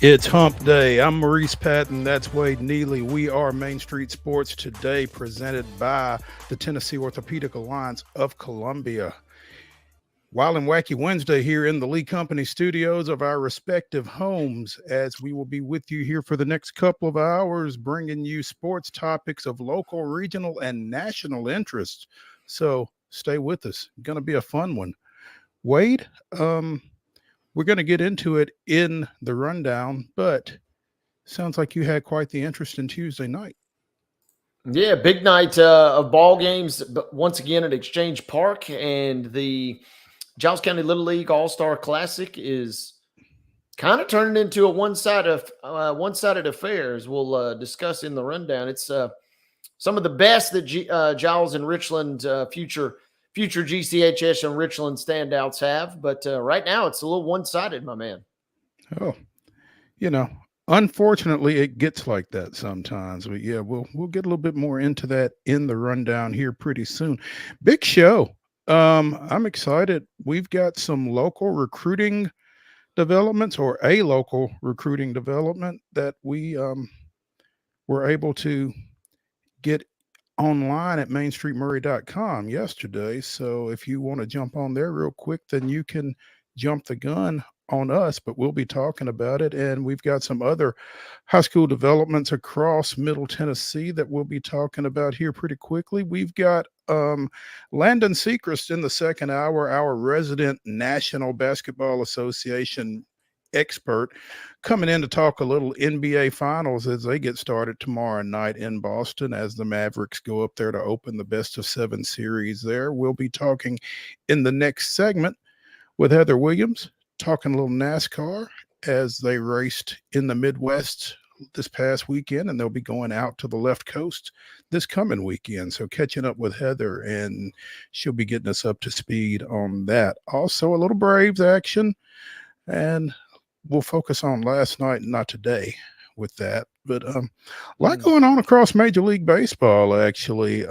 It's Hump Day. I'm Maurice Patton. That's Wade Neely. We are Main Street Sports Today, presented by the Tennessee Orthopedic Alliance of Columbia. Wild and Wacky Wednesday here in the Lee Company studios of our respective homes, as we will be with you here for the next couple of hours, bringing you sports topics of local, regional, and national interest. So stay with us. Going to be a fun one. Wade, we're going to get into it in the rundown, but sounds like you had quite the interest in Tuesday night. Yeah, big night of ball games, but once again at Exchange Park, and the Giles County Little League All-Star Classic is kind of turning into a one-sided affair, as we'll discuss in the rundown. It's some of the best that Giles and Richland future GCHS and Richland standouts have, but right now it's a little one-sided, my man. Oh, unfortunately, it gets like that sometimes. But yeah, we'll get a little bit more into that in the rundown here pretty soon. Big show. I'm excited. We've got some local recruiting developments, or a local recruiting development that we were able to get online at mainstreetmurray.com yesterday. So if you want to jump on there real quick, then you can jump the gun on us, but we'll be talking about it. And we've got some other high school developments across Middle Tennessee that we'll be talking about here pretty quickly. We've got LANDEN SECREST in the second hour, our resident National Basketball Association expert, coming in to talk a little NBA Finals as they get started tomorrow night in Boston, as the Mavericks go up there to open the best-of-7 series there. We'll be talking in the next segment with Heather Williams, talking a little NASCAR as they raced in the Midwest this past weekend, and they'll be going out to the left coast this coming weekend. So catching up with Heather, and she'll be getting us up to speed on that. Also, a little Braves action, and we'll focus on last night and not today with that. But a lot going on across Major League Baseball, actually.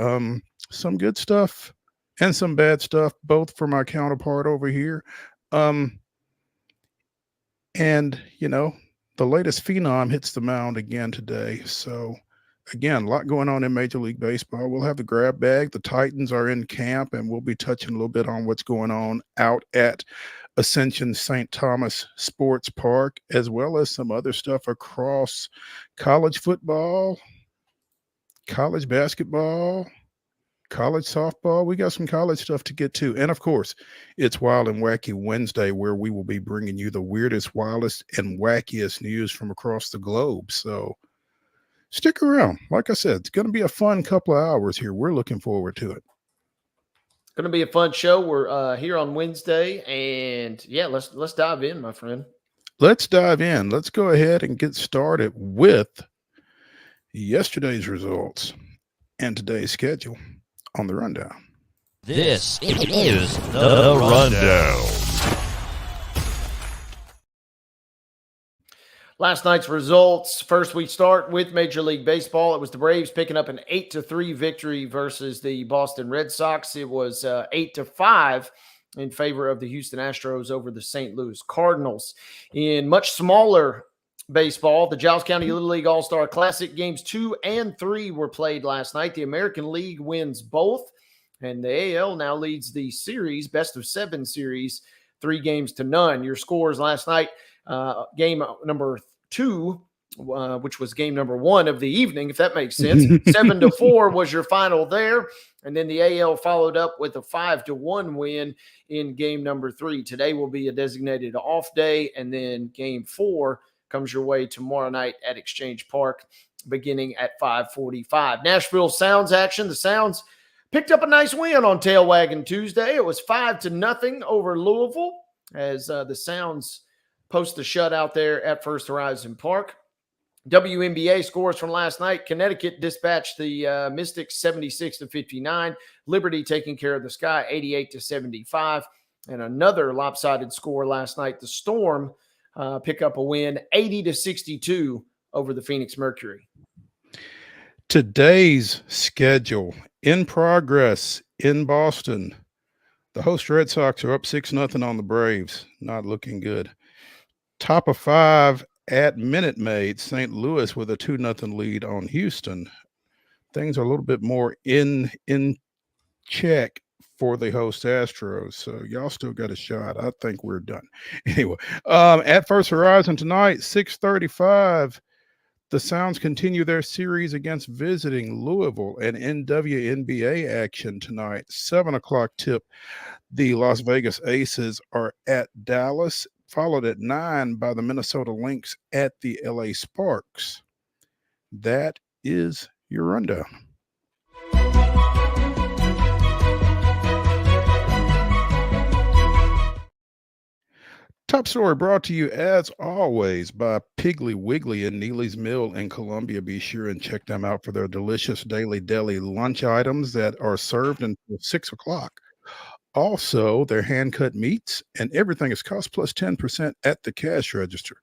Some good stuff and some bad stuff, both for my counterpart over here. And, the latest phenom hits the mound again today. So, again, a lot going on in Major League Baseball. We'll have the grab bag. The Titans are in camp, and we'll be touching a little bit on what's going on out at Ascension St. Thomas Sports Park, as well as some other stuff across college football, college basketball, college softball. We got some college stuff to get to. And of course, it's Wild and Wacky Wednesday, where we will be bringing you the weirdest, wildest, and wackiest news from across the globe. So stick around. Like I said, it's going to be a fun couple of hours here. We're looking forward to it. Going to be a fun show. We're here on Wednesday, and yeah, let's dive in, my friend. Let's dive in. Let's go ahead and get started with yesterday's results and today's schedule on the rundown. This is the rundown. Last night's results. First, we start with Major League Baseball. It was the Braves picking up an 8-3 victory versus the Boston Red Sox. It was 8-5 in favor of the Houston Astros over the St. Louis Cardinals. In much smaller baseball, the Giles County Little League All-Star Classic games 2 and 3 were played last night. The American League wins both, and the AL now leads the series, best-of-7 series, 3-0. Your scores last night: game number 2, which was game number 1 of the evening, if that makes sense. 7-4 was your final there. And then the AL followed up with a 5-1 win in game number 3. Today will be a designated off day, and then game 4 comes your way tomorrow night at Exchange Park, beginning at 5:45. Nashville Sounds action. The Sounds picked up a nice win on Tail Wagon Tuesday. It was 5-0 over Louisville, as the Sounds post a shutout there at First Horizon Park. WNBA scores from last night: Connecticut dispatched the Mystics 76-59. Liberty taking care of the Sky 88-75. And another lopsided score last night: the Storm pick up a win 80-62 over the Phoenix Mercury. Today's schedule in progress in Boston. The host Red Sox are up 6-0 on the Braves. Not looking good. Top of 5 at Minute Maid, St. Louis with a 2-0 lead on Houston. Things are a little bit more in check for the host Astros. So y'all still got a shot. I think we're done. Anyway, at First Horizon tonight, 6:35. The Sounds continue their series against visiting Louisville, and NWNBA action tonight. 7 o'clock tip. The Las Vegas Aces are at Dallas, followed at 9 by the Minnesota Lynx at the LA Sparks. That is your rundown. Top story brought to you as always by Piggly Wiggly and Neely's Mill in Columbia. Be sure and check them out for their delicious daily deli lunch items that are served until 6 o'clock. Also, their hand-cut meats and everything is cost plus 10% at the cash register.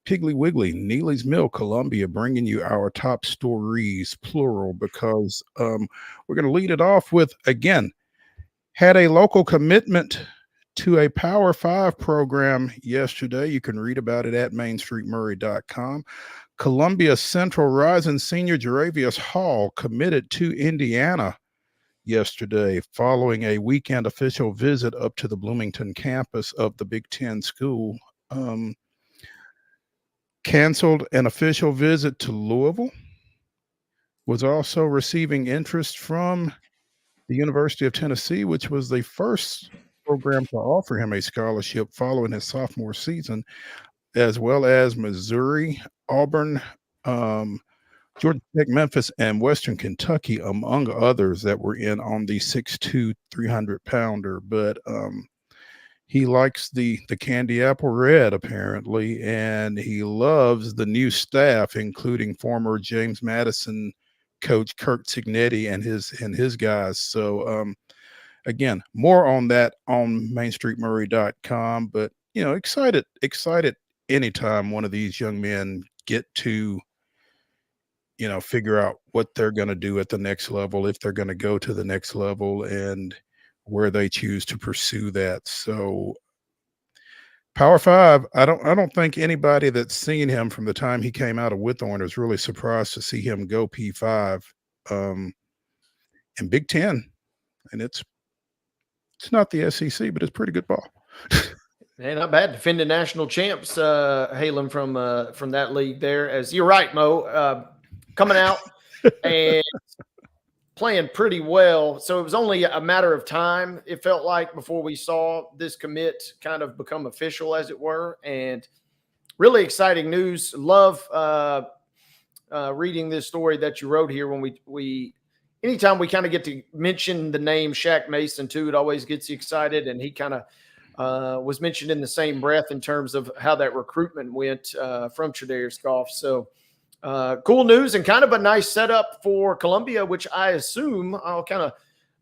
Piggly Wiggly, Neely's Mill, Columbia, bringing you our top stories, plural, because we're going to lead it off with, again, had a local commitment to a Power 5 program yesterday. You can read about it at mainstreetmurray.com. Columbia Central Rising Senior Jaravius Hall committed to Indiana yesterday following a weekend official visit up to the Bloomington campus of the Big Ten school. Canceled an official visit to Louisville. Was also receiving interest from the University of Tennessee, which was the first program to offer him a scholarship following his sophomore season, as well as Missouri, Auburn, Georgia Tech, Memphis, and Western Kentucky, among others that were in on the 6'2", 300-pounder. But he likes the candy apple red, apparently, and he loves the new staff, including former James Madison coach Kurt Cignetti and his guys. So again, more on that on mainstreetmurray.com. But excited anytime one of these young men get to figure out what they're going to do at the next level, if they're going to go to the next level, and where they choose to pursue that. So Power 5, I don't think anybody that's seen him from the time he came out of Whitthorne is really surprised to see him go P5 in Big Ten. And it's not the SEC, but it's pretty good ball. Hey, not bad. Defending national champs, hailing from that league there. As you're right, Mo, coming out and playing pretty well. So it was only a matter of time, it felt like, before we saw this commit kind of become official, as it were. And really exciting news. Love reading this story that you wrote here. When we anytime we kind of get to mention the name Shaq Mason too, it always gets you excited. And he kind of was mentioned in the same breath in terms of how that recruitment went from Tredarius Goff. So cool news and kind of a nice setup for Columbia, which I assume, I'll kind of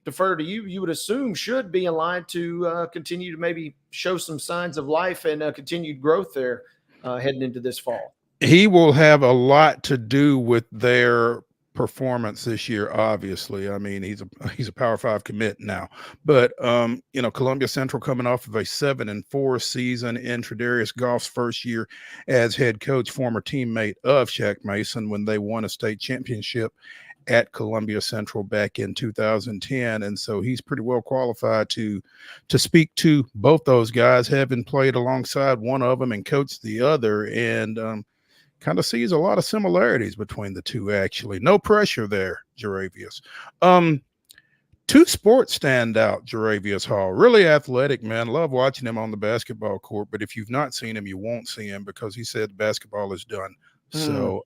defer to you, you would assume should be in line to continue to maybe show some signs of life and continued growth there heading into this fall. He will have a lot to do with their performance this year, obviously. I mean, he's a Power 5 commit now, but Columbia Central coming off of a 7-4 season in Tredarius Goff's first year as head coach, former teammate of Shaq Mason when they won a state championship at Columbia Central back in 2010. And so he's pretty well qualified to speak to both those guys, having played alongside one of them and coached the other, and kind of sees a lot of similarities between the two, actually. No pressure there, Jaravius. Two sports stand out, Jaravius Hall. Really athletic, man. Love watching him on the basketball court, but if you've not seen him, you won't see him because he said basketball is done. So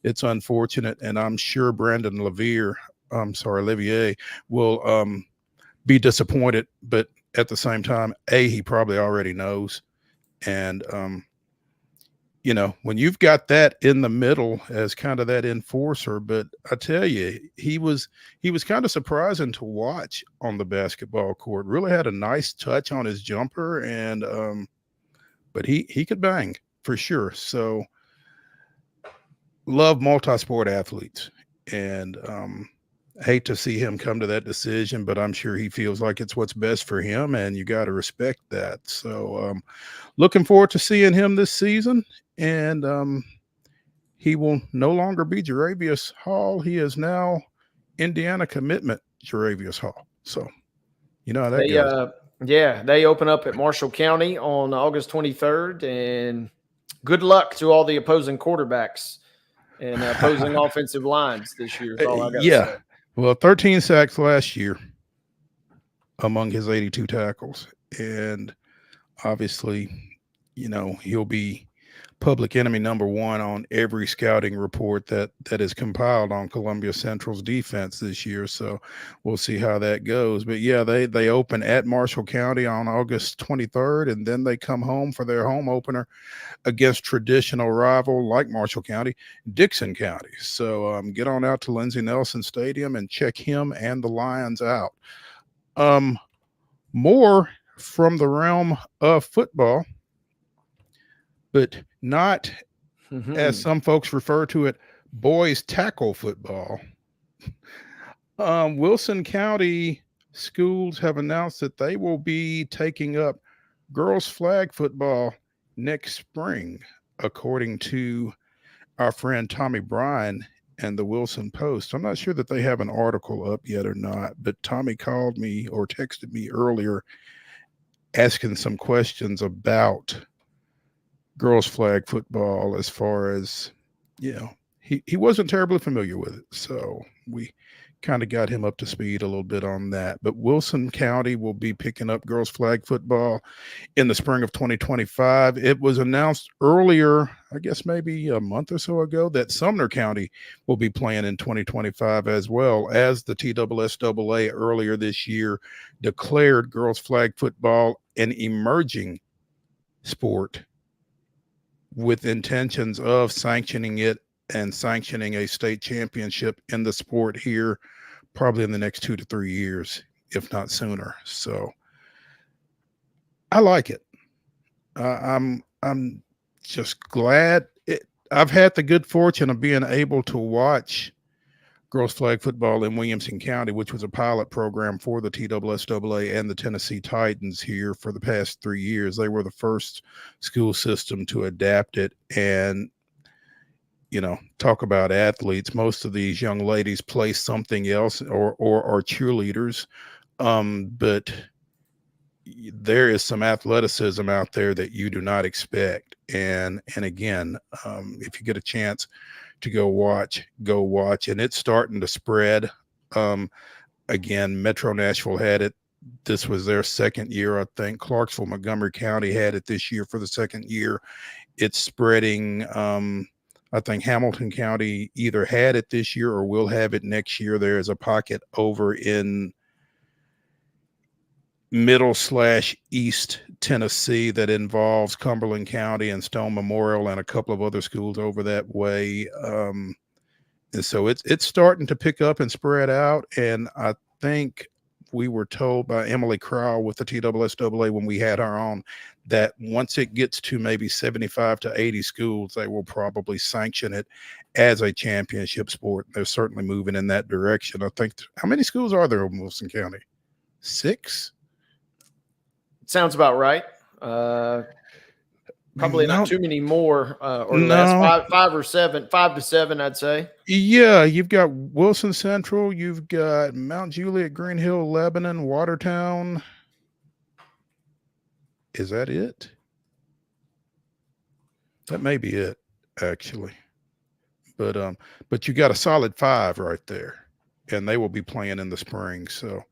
it's unfortunate, and I'm sure Brandon Olivier will be disappointed, but at the same time, he probably already knows. And when you've got that in the middle as kind of that enforcer, but I tell you, he was kind of surprising to watch on the basketball court. Really had a nice touch on his jumper, and but he could bang for sure. So love multi-sport athletes, and hate to see him come to that decision, but I'm sure he feels like it's what's best for him, and you got to respect that. So looking forward to seeing him this season. and he will no longer be Jaravius Hall. He is now Indiana Commitment Jaravius Hall. So you know how that They goes. yeah, they open up at Marshall County on August 23rd, and good luck to all the opposing quarterbacks and opposing offensive lines this year. Is all I got to say. Yeah. Well, 13 sacks last year among his 82 tackles. And obviously, you know, he'll be public enemy number one on every scouting report that is compiled on Columbia Central's defense this year. So we'll see how that goes. But yeah, they open at Marshall County on August 23rd, and then they come home for their home opener against traditional rival like Marshall County, Dixon County. So get on out to Lindsey Nelson Stadium and check him and the Lions out. More from the realm of football, but not, as some folks refer to it, boys tackle football. Wilson County schools have announced that they will be taking up girls flag football next spring, according to our friend Tommy Bryan and the Wilson Post. I'm not sure that they have an article up yet or not, but Tommy called me or texted me earlier asking some questions about girls flag football, as far as, you know, he wasn't terribly familiar with it. So we kind of got him up to speed a little bit on that. But Wilson County will be picking up girls flag football in the spring of 2025. It was announced earlier, I guess maybe a month or so ago, that Sumner County will be playing in 2025, as well as the TSSAA earlier this year declared girls flag football an emerging sport with intentions of sanctioning it and sanctioning a state championship in the sport here probably in the next 2 to 3 years, if not sooner. So I like it. I'm just glad I've had the good fortune of being able to watch girls flag football in Williamson County, which was a pilot program for the TSSAA and the Tennessee Titans here for the past 3 years. They were the first school system to adapt it. And, you know, talk about athletes. Most of these young ladies play something else or are cheerleaders. But there is some athleticism out there that you do not expect. And again, if you get a chance to go watch, and it's starting to spread. Again, Metro Nashville had it. This was their second year, I think. Clarksville, Montgomery County had it this year for the second year. It's spreading. I think Hamilton County either had it this year or will have it next year. There is a pocket over in middle/east Tennessee that involves Cumberland County and Stone Memorial and a couple of other schools over that way. And so it's starting to pick up and spread out. And I think we were told by Emily Crowell with the TSSAA when we had her on that once it gets to maybe 75 to 80 schools, they will probably sanction it as a championship sport. They're certainly moving in that direction. I think, how many schools are there in Wilson County? 6? Sounds about right. Probably not too many more or less. 5 or 7, 5 to 7, I'd say. Yeah, you've got Wilson Central, you've got Mount Juliet, Green Hill, Lebanon, Watertown. Is that it? That may be it, actually. But you got a solid 5 right there, and they will be playing in the spring. So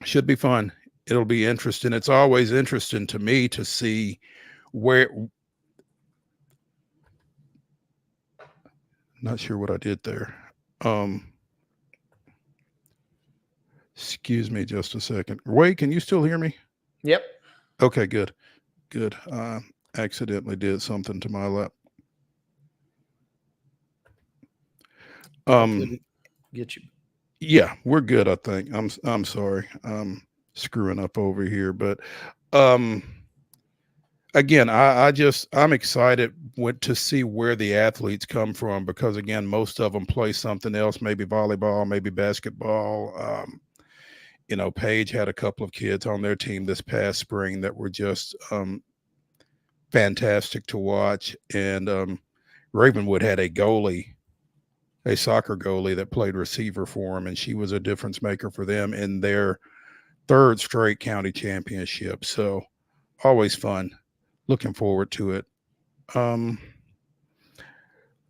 should be fun. It'll be interesting. It's always interesting to me to see where. Not sure what I did there. Excuse me just a second. Wade, can you still hear me? Yep. Okay, good. Accidentally did something to my lap. Get you. Yeah, we're good, I think. I'm sorry. I'm screwing up over here, but again, I'm excited to see where the athletes come from, because again, most of them play something else, maybe volleyball, maybe basketball. You know, Paige had a couple of kids on their team this past spring that were just fantastic to watch. And Ravenwood had a soccer goalie that played receiver for him, and she was a difference maker for them in their third straight county championship. So always fun. Looking forward to it.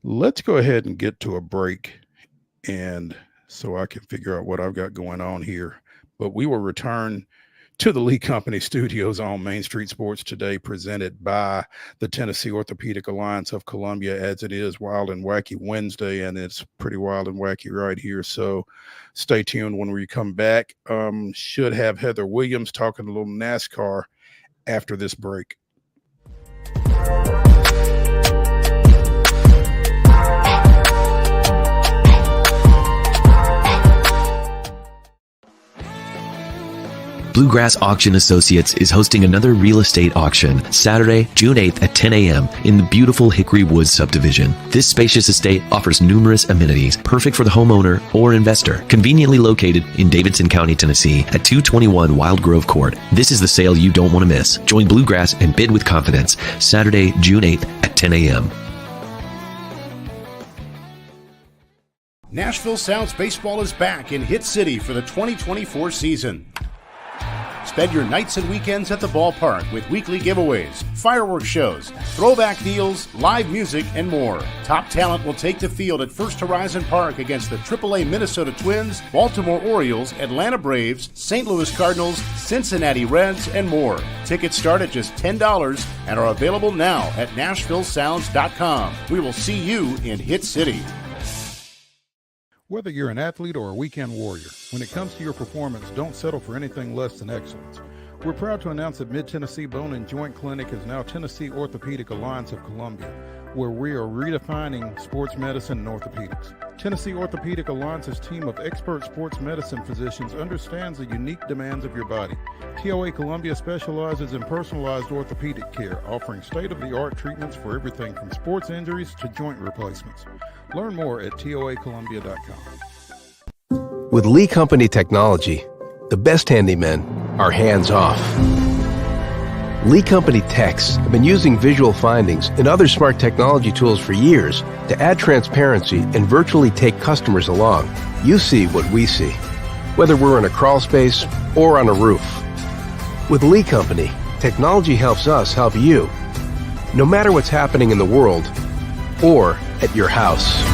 Let's go ahead and get to a break, and so I can figure out what I've got going on here. But we will return to the Lee Company Studios on Main Street Sports Today, presented by the Tennessee Orthopedic Alliance of Columbia, as it is Wild and Wacky Wednesday, and it's pretty wild and wacky right here. So stay tuned when we come back. Should have Heather Williams talking a little NASCAR after this break. Bluegrass Auction Associates is hosting another real estate auction Saturday, June 8th at 10 a.m. in the beautiful Hickory Woods subdivision. This spacious estate offers numerous amenities, perfect for the homeowner or investor. Conveniently located in Davidson County, Tennessee at 221 Wild Grove Court. This is the sale you don't want to miss. Join Bluegrass and bid with confidence. Saturday, June 8th at 10 a.m. Nashville Sounds Baseball is back in Hit City for the 2024 season. Spend your nights and weekends at the ballpark with weekly giveaways, fireworks shows, throwback deals, live music, and more. Top talent will take the field at First Horizon Park against the AAA Minnesota Twins, Baltimore Orioles, Atlanta Braves, St. Louis Cardinals, Cincinnati Reds, and more. Tickets start at just $10 and are available now at NashvilleSounds.com. We will see you in Hit City. Whether you're an athlete or a weekend warrior, when it comes to your performance, don't settle for anything less than excellence. We're proud to announce that Mid-Tennessee Bone and Joint Clinic is now Tennessee Orthopedic Alliance of Columbia, where we are redefining sports medicine and orthopedics. Tennessee Orthopedic Alliance's team of expert sports medicine physicians understands the unique demands of your body. TOA Columbia specializes in personalized orthopedic care, offering state-of-the-art treatments for everything from sports injuries to joint replacements. Learn more at toacolumbia.com. With Lee Company technology, the best handymen are hands-off. Lee Company techs have been using visual findings and other smart technology tools for years to add transparency and virtually take customers along. You see what we see, whether we're in a crawl space or on a roof. With Lee Company, technology helps us help you, no matter what's happening in the world or at your house.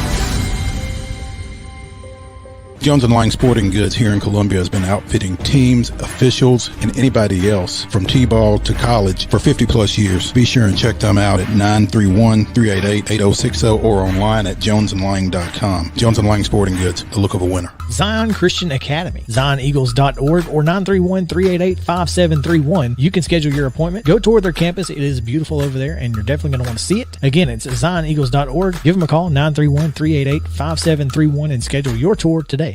Jones & Lang Sporting Goods here in Columbia has been outfitting teams, officials, and anybody else from T-ball to college for 50 plus years. Be sure and check them out at 931-388-8060 or online at jonesandlang.com. Jones & Lang Sporting Goods, the look of a winner. Zion Christian Academy, zioneagles.org or 931-388-5731. You can schedule your appointment. Go tour their campus. It is beautiful over there, and you're definitely going to want to see it. Again, it's zioneagles.org. Give them a call, 931-388-5731, and schedule your tour today.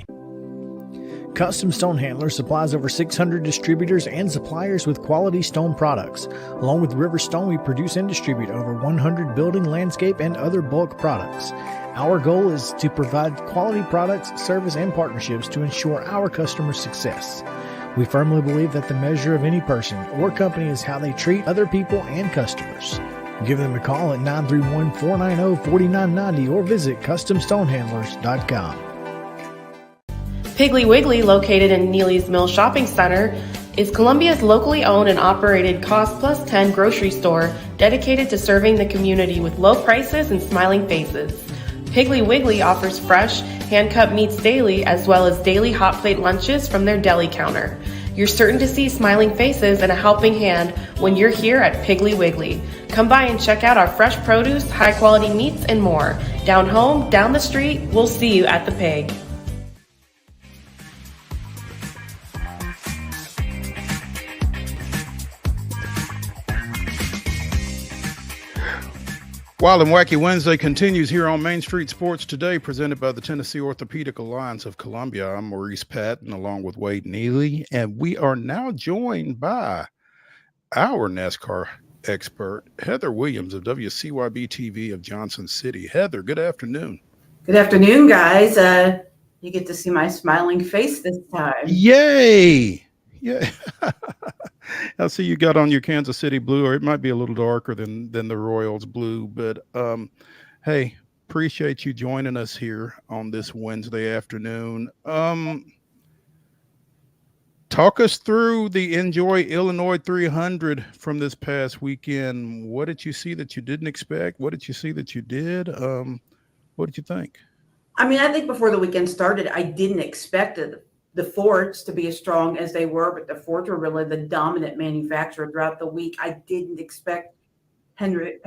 Custom Stone Handler supplies over 600 distributors and suppliers with quality stone products. Along with River Stone, we produce and distribute over 100 building, landscape, and other bulk products. Our goal is to provide quality products, service, and partnerships to ensure our customers' success. We firmly believe that the measure of any person or company is how they treat other people and customers. Give them a call at 931-490-4990 or visit CustomStonehandlers.com. Piggly Wiggly, located in Neely's Mill Shopping Center, is Columbia's locally owned and operated Cost Plus 10 grocery store dedicated to serving the community with low prices and smiling faces. Piggly Wiggly offers fresh, hand-cut meats daily as well as daily hot plate lunches from their deli counter. You're certain to see smiling faces and a helping hand when you're here at Piggly Wiggly. Come by and check out our fresh produce, high-quality meats, and more. Down home, down the street, we'll see you at the Pig. Wild and Wacky Wednesday continues here on Main Street Sports Today, presented by the Tennessee Orthopedic Alliance of Columbia. I'm Maurice Patton along with Wade Neely, and we are now joined by our NASCAR expert, Heather Williams of WCYB TV of Johnson City. Heather, good afternoon. Good afternoon, guys. You get to see my smiling face this time. Yay! Yeah. I see you got on your Kansas City blue, or it might be a little darker than the Royals blue. But hey, appreciate you joining us here on this Wednesday afternoon. Talk us through the Enjoy Illinois 300 from this past weekend. What did you see that you didn't expect? What did you see that you did? What did you think? I mean, I think before the weekend started, I didn't expect the Fords to be as strong as they were, but the Fords were really the dominant manufacturer throughout the week. I didn't expect Hendrick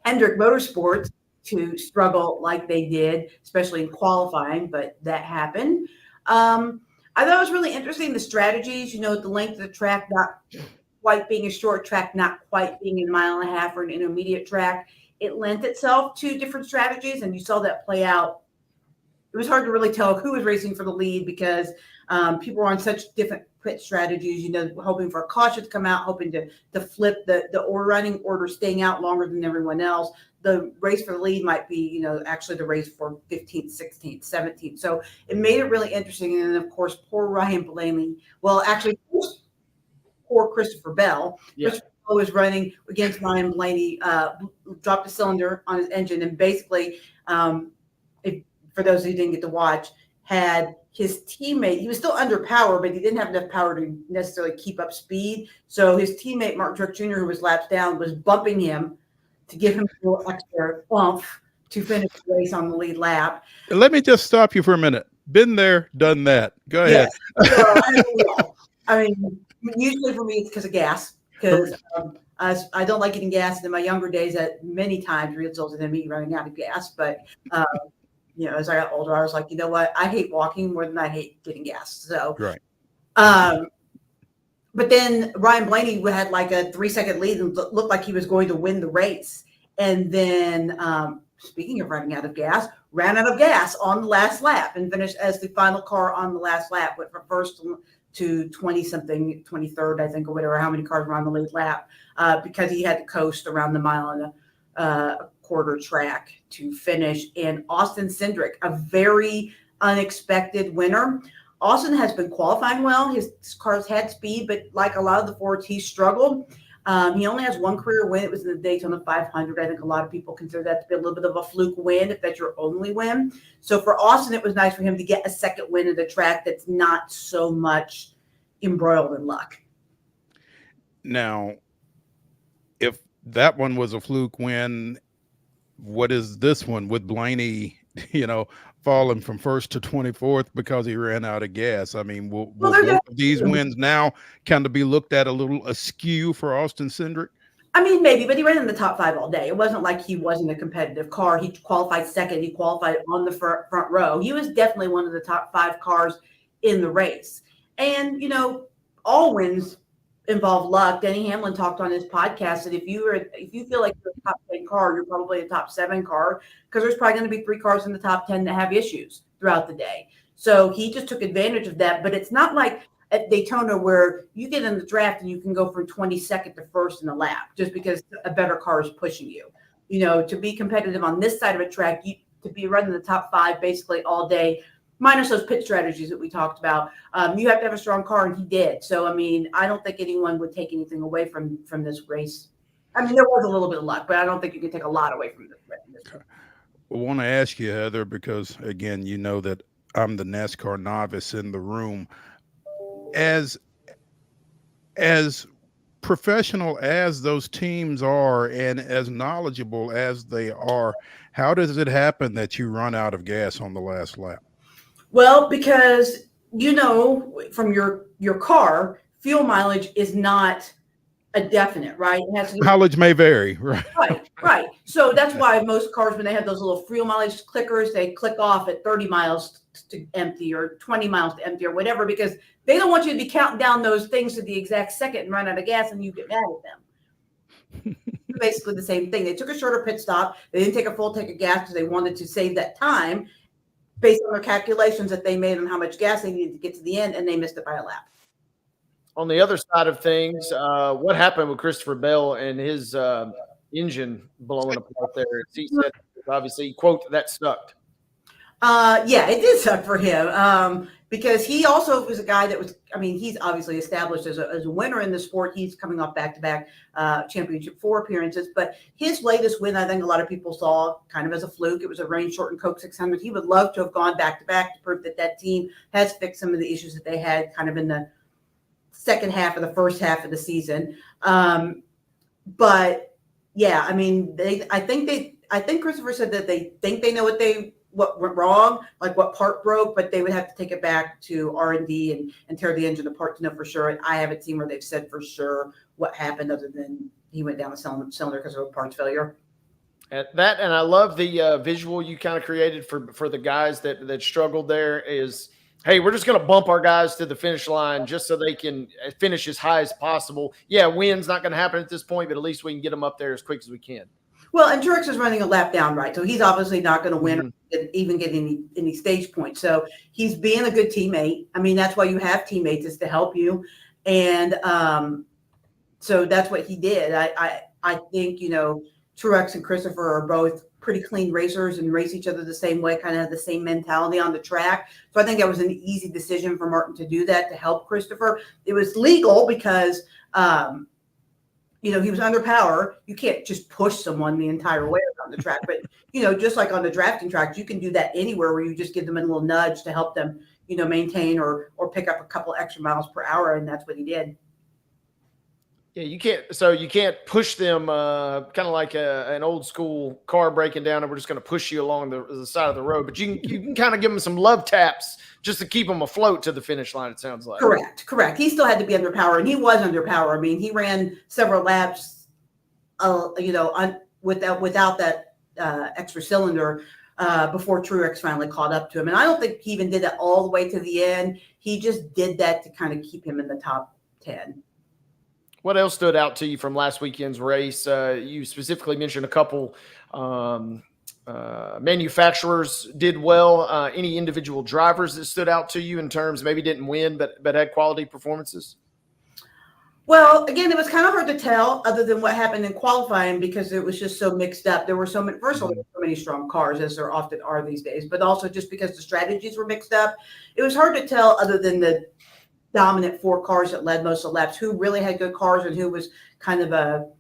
Motorsports to struggle like they did, especially in qualifying, but that happened. I thought it was really interesting, the strategies, the length of the track, not quite being a short track, not quite being a mile and a half or an intermediate track. It lent itself to different strategies, and you saw that play out. It was hard to really tell who was racing for the lead because people were on such different pit strategies, hoping for a caution to come out, hoping to flip the running order, staying out longer than everyone else. The race for the lead might be, actually the race for 15th, 16th, 17th. So it made it really interesting. And then, of course, poor Ryan Blaney. Well, actually, poor Christopher Bell. Yeah. Christopher Bell was running against Ryan Blaney, dropped a cylinder on his engine, and basically, for those who didn't get to watch, had his teammate, he was still under power, but he didn't have enough power to necessarily keep up speed. So his teammate, Mark Truex Jr., who was laps down, was bumping him to give him a little extra oomph to finish the race on the lead lap. Let me just stop you for a minute. Been there, done that. Go ahead. I mean, usually for me, it's because of gas. Because I don't like getting gas. In my younger days, that many times resulted in me running out of gas. But as I got older, I was like, you know what? I hate walking more than I hate getting gas. So, right. But then Ryan Blaney had like a 3-second lead and looked like he was going to win the race. And then, speaking of running out of gas, ran out of gas on the last lap and finished as the final car on the last lap, went from first to 20-something, 23rd, I think, or whatever, how many cars were on the lead lap, because he had to coast around the mile and a quarter track to finish. And Austin Cindric, a very unexpected winner. Austin has been qualifying well. His cars had speed, but like a lot of the Fords, he struggled. He only has one career win. It was in the Daytona 500. I think a lot of people consider that to be a little bit of a fluke win if that's your only win. So for Austin, it was nice for him to get a second win at a track that's not so much embroiled in luck. Now, if that one was a fluke win, what is this one with Blaney, falling from first to 24th because he ran out of gas? I mean, will both of these wins now kind of be looked at a little askew for Austin Cindric? I mean, maybe, but he ran in the top 5 all day. It wasn't like he wasn't a competitive car. He qualified second. He qualified on the front row. He was definitely one of the top 5 cars in the race. And, all wins involve luck. Denny Hamlin talked on his podcast that if you feel like you're a top 10 car, you're probably a top 7 car, because there's probably going to be 3 cars in the top 10 that have issues throughout the day. So he just took advantage of that. But it's not like at Daytona where you get in the draft and you can go from 22nd to first in a lap just because a better car is pushing you. To be competitive on this side of a track, to be running the top 5 basically all day, minus those pit strategies that we talked about. You have to have a strong car, and he did. So, I mean, I don't think anyone would take anything away from this race. I mean, there was a little bit of luck, but I don't think you can take a lot away from this race. Okay. I want to ask you, Heather, because, again, you know that I'm the NASCAR novice in the room. As professional as those teams are and as knowledgeable as they are, how does it happen that you run out of gas on the last lap? Well, because, from your car, fuel mileage is not a definite, right? It has to mileage may vary, right? Right. So that's why most cars, when they have those little fuel mileage clickers, they click off at 30 miles to empty or 20 miles to empty or whatever, because they don't want you to be counting down those things to the exact second and run out of gas and you get mad at them. Basically the same thing. They took a shorter pit stop. They didn't take a full tank of gas because they wanted to save that time based on their calculations that they made on how much gas they needed to get to the end, and they missed it by a lap. On the other side of things, what happened with Christopher Bell and his engine blowing apart there? He said, obviously, quote, that sucked. Yeah, it did suck for him. because he also was a guy that was, I mean, he's obviously established as a winner in the sport. He's coming off back-to-back championship 4 appearances, but his latest win, I think a lot of people saw kind of as a fluke. It was a rain-shortened Coke 600. He would love to have gone back-to-back to prove that that team has fixed some of the issues that they had kind of in the second half of the first half of the season. But yeah, I mean, I think Christopher said that they think they know what went wrong, like what part broke, but they would have to take it back to R&D and tear the engine apart to know for sure. And I haven't seen where they've said for sure what happened other than he went down the cylinder because of a parts failure. At that, and I love the visual you kind of created for the guys that struggled there is, hey, we're just going to bump our guys to the finish line just so they can finish as high as possible. Yeah, win's not going to happen at this point, but at least we can get them up there as quick as we can. Well, and Truex is running a lap down, right? So he's obviously not going to win or even get any stage points. So he's being a good teammate. I mean, that's why you have teammates, is to help you. And so that's what he did. I think, Truex and Christopher are both pretty clean racers and race each other the same way, kind of have the same mentality on the track. So I think that was an easy decision for Martin to do that, to help Christopher. It was legal because he was under power. You can't just push someone the entire way around the track. But, just like on the drafting tracks, you can do that anywhere where you just give them a little nudge to help them, maintain or pick up a couple extra miles per hour. And that's what he did. Yeah, you can't push them kind of like an old school car breaking down and we're just going to push you along the side of the road. But you can kind of give them some love taps just to keep them afloat to the finish line, it sounds like. Correct. He still had to be under power, and he was under power. I mean, he ran several laps, without that extra cylinder before Truex finally caught up to him. And I don't think he even did that all the way to the end. He just did that to kind of keep him in the top 10. What else stood out to you from last weekend's race? You specifically mentioned a couple manufacturers did well. Any individual drivers that stood out to you in terms, maybe didn't win, but had quality performances? Well, again, it was kind of hard to tell other than what happened in qualifying because it was just so mixed up. There were so many, first of all, there were so many strong cars, as there often are these days, but also just because the strategies were mixed up. It was hard to tell other than the dominant 4 cars that led most of the laps who really had good cars and who was kind of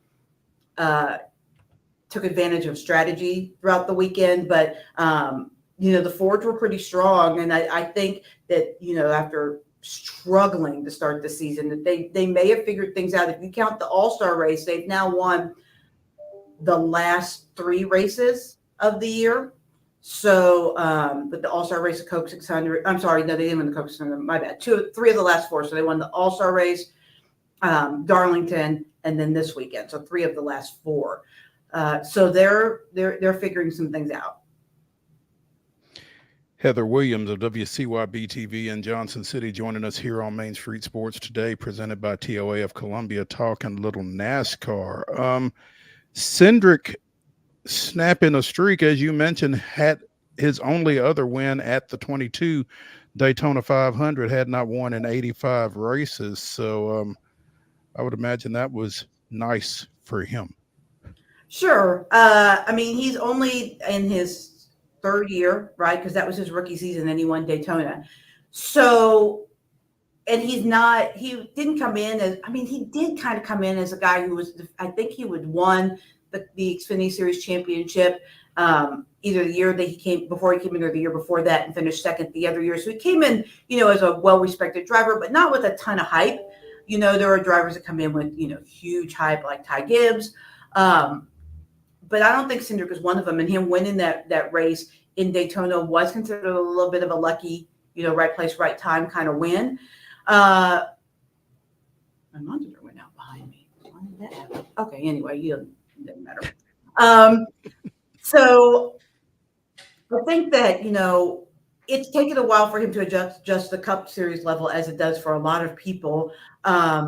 took advantage of strategy throughout the weekend. But, the Fords were pretty strong. And I think that, after struggling to start the season, that they may have figured things out. If you count the All-Star race, they've now won the last 3 races of the year. So, but the All-Star race, the Coke 600, I'm sorry, no, they didn't win the Coke 600, my bad. 3 of the last 4. So they won the All-Star race, Darlington, and then this weekend. So 3 of the last 4. So they're figuring some things out. Heather Williams of WCYB TV in Johnson City joining us here on Main Street Sports today, presented by TOA of Columbia, talking a little NASCAR. Cindric snapping a streak, as you mentioned, had his only other win at the 22 Daytona 500, had not won in 85 races. So I would imagine that was nice for him. Sure. I mean, he's only in his 3rd year, right? Because that was his rookie season and he won Daytona. So, and he didn't come in as, he did kind of come in as a guy who was, I think he would won the Xfinity Series championship either the year that he came before he came in or the year before that and finished second the other year. So he came in, as a well-respected driver, but not with a ton of hype. There are drivers that come in with, huge hype like Ty Gibbs. But I don't think Cindric is one of them. And him winning that race in Daytona was considered a little bit of a lucky, right place, right time kind of win. My monitor went out behind me. Why did that happen? Okay, anyway, it doesn't matter. So I think that, it's taken a while for him to adjust the Cup Series level as it does for a lot of people. Ty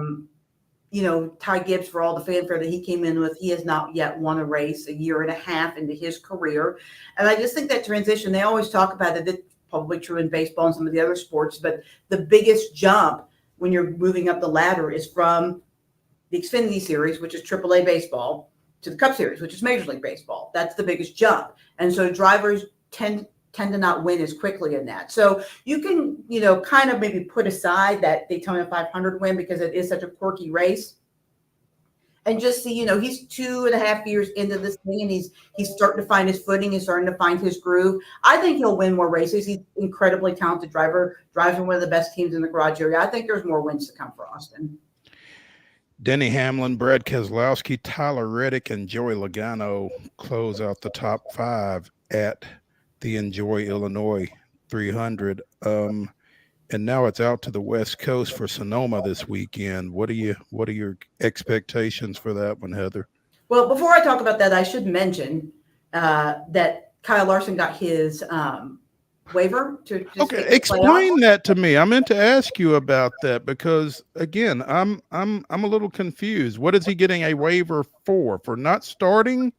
Gibbs, for all the fanfare that he came in with, he has not yet won a race a year and a half into his career. And I just think that transition, they always talk about it. It's probably true in baseball and some of the other sports, but the biggest jump when you're moving up the ladder is from the Xfinity Series, which is AAA baseball, to the Cup Series, which is Major League Baseball. That's the biggest jump. And so drivers tend tend to not win as quickly in that. So you can, kind of maybe put aside that Daytona 500 win because it is such a quirky race. And just see, he's 2.5 years into this thing, and he's starting to find his footing. He's starting to find his groove. I think he'll win more races. He's incredibly talented driver, drives for one of the best teams in the garage area. I think there's more wins to come for Austin. Denny Hamlin, Brad Keselowski, Tyler Reddick, and Joey Logano close out the top 5 at the Enjoy Illinois 300. And now it's out to the West Coast for Sonoma this weekend. What are your expectations for that one, Heather? Well, before I talk about that, I should mention that Kyle Larson got his waiver to okay. Explain that to me. I meant to ask you about that because again, I'm a little confused. What is he getting a waiver for? For not starting?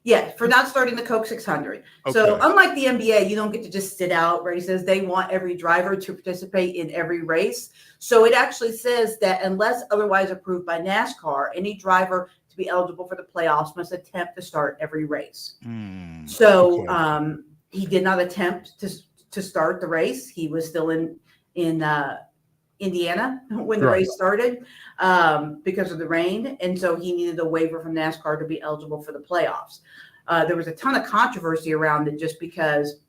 Yeah, for not starting the Coke 600. Okay. So unlike the NBA, you don't get to just sit out races. They want every driver to participate in every race. So it actually says that unless otherwise approved by NASCAR, any driver to be eligible for the playoffs must attempt to start every race. So he did not attempt to start the race. He was still in Indiana when the race started because of the rain. And so he needed a waiver from NASCAR to be eligible for the playoffs. There was a ton of controversy around it just because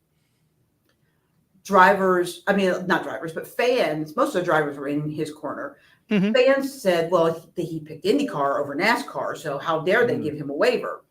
fans, most of the drivers were in his corner. Mm-hmm. Fans said, well, he picked IndyCar over NASCAR, so how dare they give him a waiver?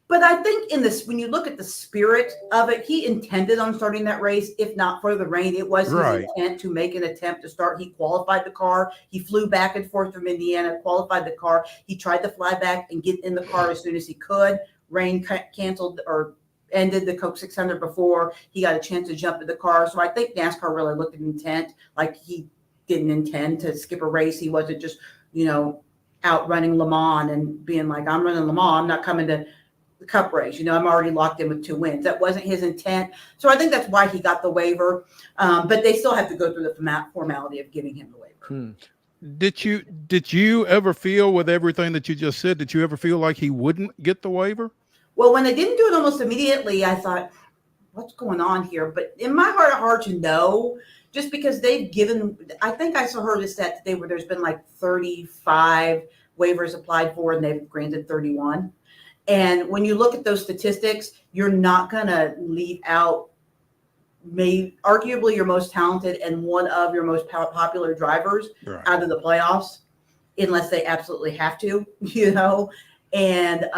But I think when you look at the spirit of it, he intended on starting that race, if not for the rain. It was his intent to make an attempt to start. He qualified the car. He flew back and forth from Indiana, qualified the car. He tried to fly back and get in the car as soon as he could. Rain canceled or ended the Coke 600 before he got a chance to jump in the car. So I think NASCAR really looked at intent, like he didn't intend to skip a race. He wasn't just, out running Le Mans and being like, I'm running Le Mans. I'm not coming to the Cup race. I'm already locked in with 2 wins. That wasn't his intent. So I think that's why he got the waiver. But they still have to go through the formality of giving him the waiver. Did you ever feel, with everything that you just said, did you ever feel like he wouldn't get the waiver? Well, when they didn't do it almost immediately, I thought, what's going on here? But in my heart of hearts, no, just because they've given, I think I heard a stat today where there's been like 35 waivers applied for and they've granted 31. And when you look at those statistics, you're not going to leave out arguably your most talented and one of your most popular drivers out of the playoffs, unless they absolutely have to, And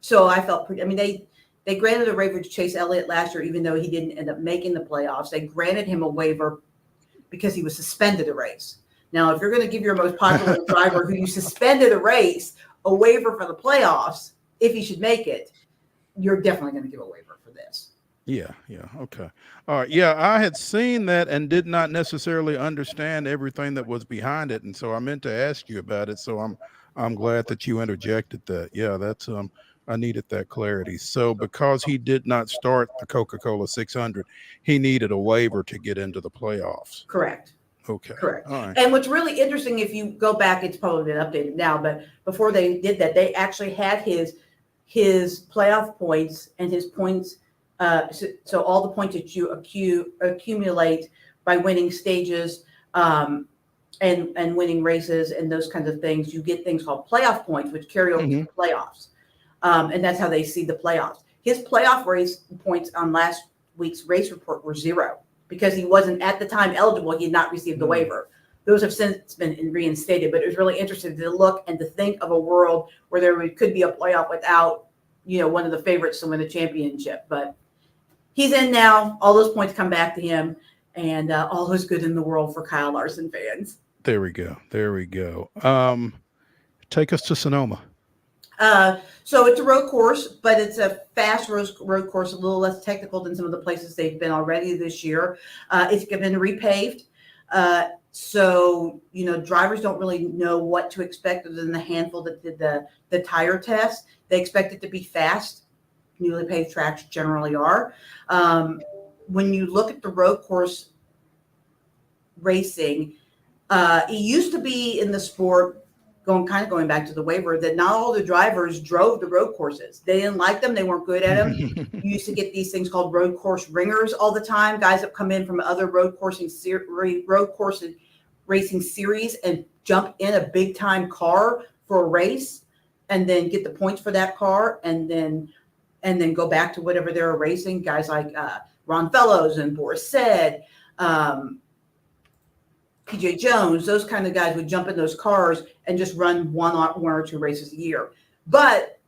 so I felt they granted a waiver to Chase Elliott last year, even though he didn't end up making the playoffs. They granted him a waiver because he was suspended a race. Now, if you're going to give your most popular driver who you suspended a race a waiver for the playoffs, if he should make it, you're definitely going to give a waiver for this. Yeah. Okay. All right. Yeah, I had seen that and did not necessarily understand everything that was behind it. And so I meant to ask you about it. So I'm glad that you interjected that. Yeah, that's I needed that clarity. So because he did not start the Coca-Cola 600, he needed a waiver to get into the playoffs. Correct. Okay. Correct. All right. And what's really interesting, if you go back, it's probably been updated now, but before they did that, they actually had his playoff points and his points. So all the points that you accumulate by winning stages and winning races and those kinds of things, you get things called playoff points, which carry over to the playoffs. And that's how they see the playoffs. His playoff race points on last week's race report were 0 because he wasn't at the time eligible. He had not received the waiver. Those have since been reinstated, but it was really interesting to look and to think of a world where there could be a playoff without, one of the favorites to win the championship. But he's in now. All those points come back to him, and all is good in the world for Kyle Larson fans. There we go. Take us to Sonoma. So it's a road course, but it's a fast road course, a little less technical than some of the places they've been already this year. It's been repaved. So, drivers don't really know what to expect other than the handful that did the tire test. They expect it to be fast. Newly paved tracks generally are. When you look at the road course racing, it used to be in the sport going back to the waiver, that not all the drivers drove the road courses. They didn't like them. They weren't good at them. You used to get these things called road course ringers all the time. Guys that come in from other road course racing series and jump in a big time car for a race and then get the points for that car and then go back to whatever they were racing. Guys like Ron Fellows and Boris Said, PJ Jones, those kind of guys would jump in those cars and just run one or two races a year. But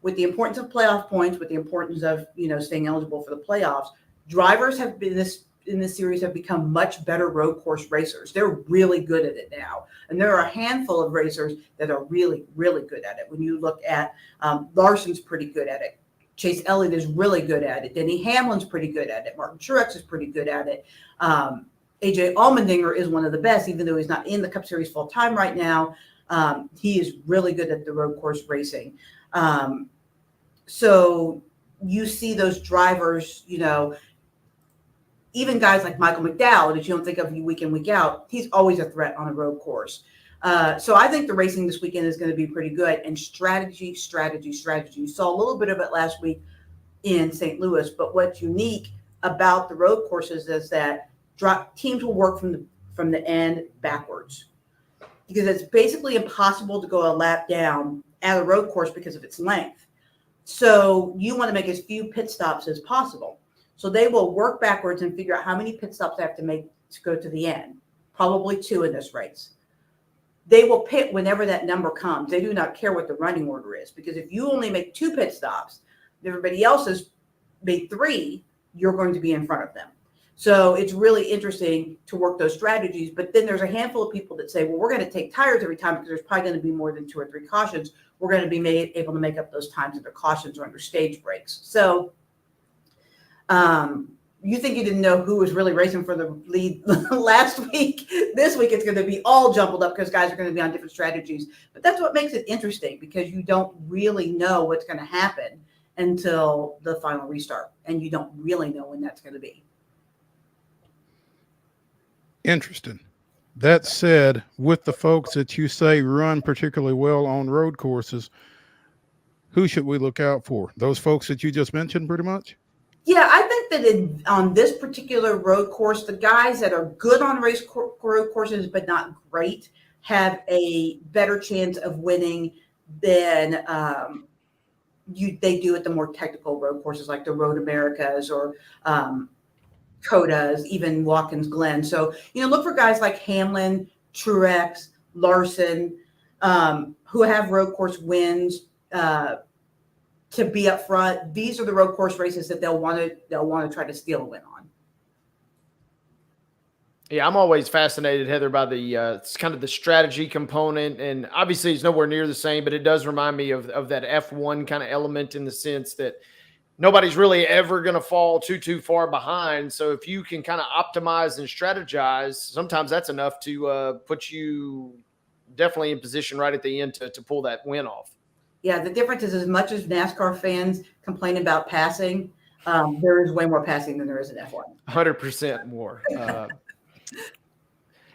with the importance of playoff points, with the importance of, staying eligible for the playoffs, drivers have been in this series have become much better road course racers. They're really good at it now. And there are a handful of racers that are really, really good at it. When you look at Larson's pretty good at it. Chase Elliott is really good at it. Denny Hamlin's pretty good at it. Martin Truex is pretty good at it. AJ Allmendinger is one of the best, even though he's not in the Cup Series full time right now. He is really good at the road course racing. So you see those drivers, even guys like Michael McDowell that you don't think of week in, week out, he's always a threat on a road course. So I think the racing this weekend is going to be pretty good. And strategy. You saw a little bit of it last week in St. Louis, but what's unique about the road courses is that teams will work from the end backwards, because it's basically impossible to go a lap down at a road course because of its length. So you want to make as few pit stops as possible. So they will work backwards and figure out how many pit stops they have to make to go to the end, probably 2 in this race. They will pit whenever that number comes. They do not care what the running order is, because if you only make 2 pit stops, everybody else has made 3, you're going to be in front of them. So it's really interesting to work those strategies. But then there's a handful of people that say, well, we're going to take tires every time because there's probably going to be more than 2 or 3 cautions. We're going to be able to make up those times under cautions or under stage breaks. So you think you didn't know who was really racing for the lead last week. This week it's going to be all jumbled up because guys are going to be on different strategies. But that's what makes it interesting, because you don't really know what's going to happen until the final restart, and you don't really know when that's going to be. Interesting. That said, with the folks that you say run particularly well on road courses, who should we look out for? Those folks that you just mentioned, pretty much? Yeah, I think that on this particular road course, the guys that are good on road courses but not great have a better chance of winning than they do at the more technical road courses like the Road Americas or Codas, even Watkins Glen. So, look for guys like Hamlin, Truex, Larson, who have road course wins to be up front. These are the road course races that they'll want to try to steal a win on. Yeah, I'm always fascinated, Heather, by it's kind of the strategy component, and obviously it's nowhere near the same, but it does remind me of that F1 kind of element, in the sense that nobody's really ever going to fall too far behind. So if you can kind of optimize and strategize, sometimes that's enough to put you definitely in position right at the end to pull that win off. Yeah, the difference is, as much as NASCAR fans complain about passing, there is way more passing than there is in F1. 100% more.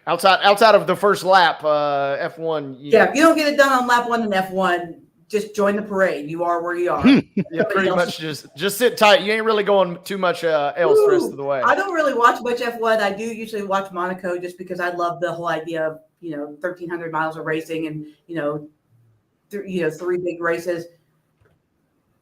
Outside of the first lap, F1. Yeah, if you don't get it done on lap 1 in F1, just join the parade. You are where you are. Yeah, pretty much just sit tight. You ain't really going too much else the rest of the way. I don't really watch much F1. I do usually watch Monaco just because I love the whole idea of 1,300 miles of racing and 3 big races.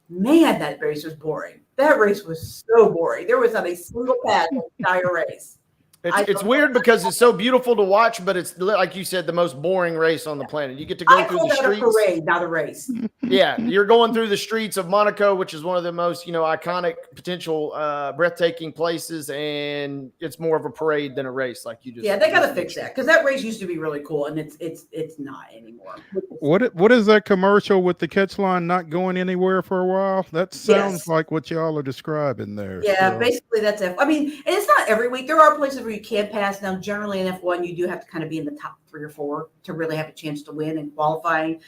Man, that race was boring. That race was so boring. There was not a single pass in the entire race. It's weird because it's so beautiful to watch, but it's, like you said, the most boring race on the planet. You get to go through the streets. A parade, not a race. Yeah, you're going through the streets of Monaco, which is one of the most iconic, potential, breathtaking places, and it's more of a parade than a race, like you just. Yeah, they got to fix that, because that race used to be really cool, and it's not anymore. What is that commercial with the catch line not going anywhere for a while? That sounds like what y'all are describing there. Yeah, basically that's it. I mean, and it's not every week. There are places where you can pass. Now, generally in F1, you do have to kind of be in the top 3 or 4 to really have a chance to win in qualifying,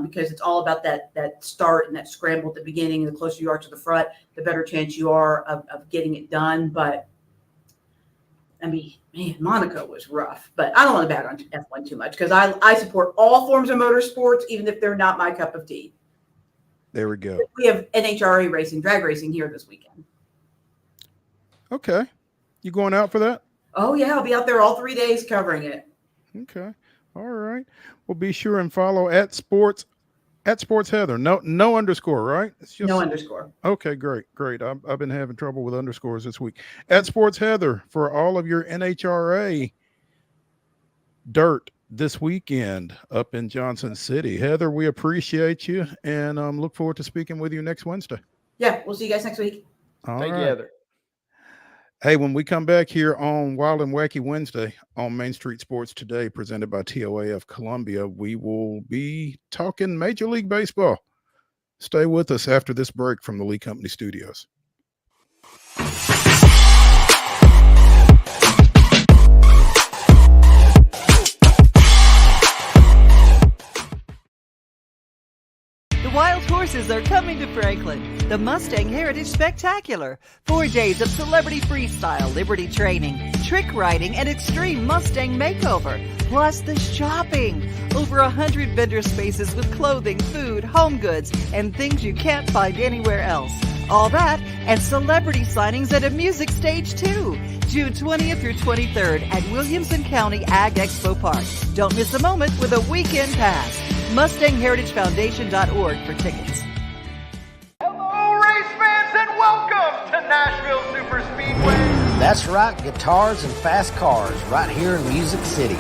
because it's all about that start and that scramble at the beginning. The closer you are to the front, the better chance you are of getting it done. But I mean, man, Monaco was rough, but I don't want to bag on F1 too much because I support all forms of motorsports, even if they're not my cup of tea. There we go. We have NHRA racing, drag racing here this weekend. Okay. You going out for that? Oh, yeah. I'll be out there all 3 days covering it. Okay. All right. Well, be sure and follow at Sports Heather. No underscore, right? It's just no underscore. Okay, great. I've been having trouble with underscores this week. At Sports Heather for all of your NHRA dirt this weekend up in Johnson City. Heather, we appreciate you and look forward to speaking with you next Wednesday. Yeah, we'll see you guys next week. Thank you, Heather. Hey, when we come back here on Wild and Wacky Wednesday on Main Street Sports Today, presented by TOA of Columbia, we will be talking Major League Baseball. Stay with us after this break from the Lee Company Studios. Wild horses are coming to Franklin. The Mustang Heritage Spectacular. 4 days of celebrity freestyle, liberty training, trick riding, and extreme Mustang makeover. Plus the shopping. Over 100 vendor spaces with clothing, food, home goods, and things you can't find anywhere else. All that and celebrity signings at a music stage too. June 20th through 23rd at Williamson County Ag Expo Park. Don't miss a moment with a weekend pass. MustangHeritageFoundation.org for tickets. Hello, race fans, and welcome to Nashville Superspeedway. That's right, guitars and fast cars right here in Music City.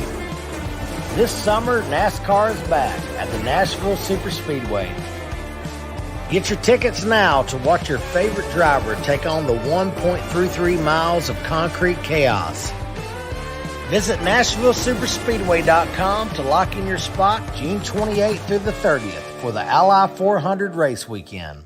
This summer, NASCAR is back at the Nashville Superspeedway. Get your tickets now to watch your favorite driver take on the 1.33 miles of concrete chaos. Visit NashvilleSuperspeedway.com to lock in your spot June 28th through the 30th for the Ally 400 race weekend.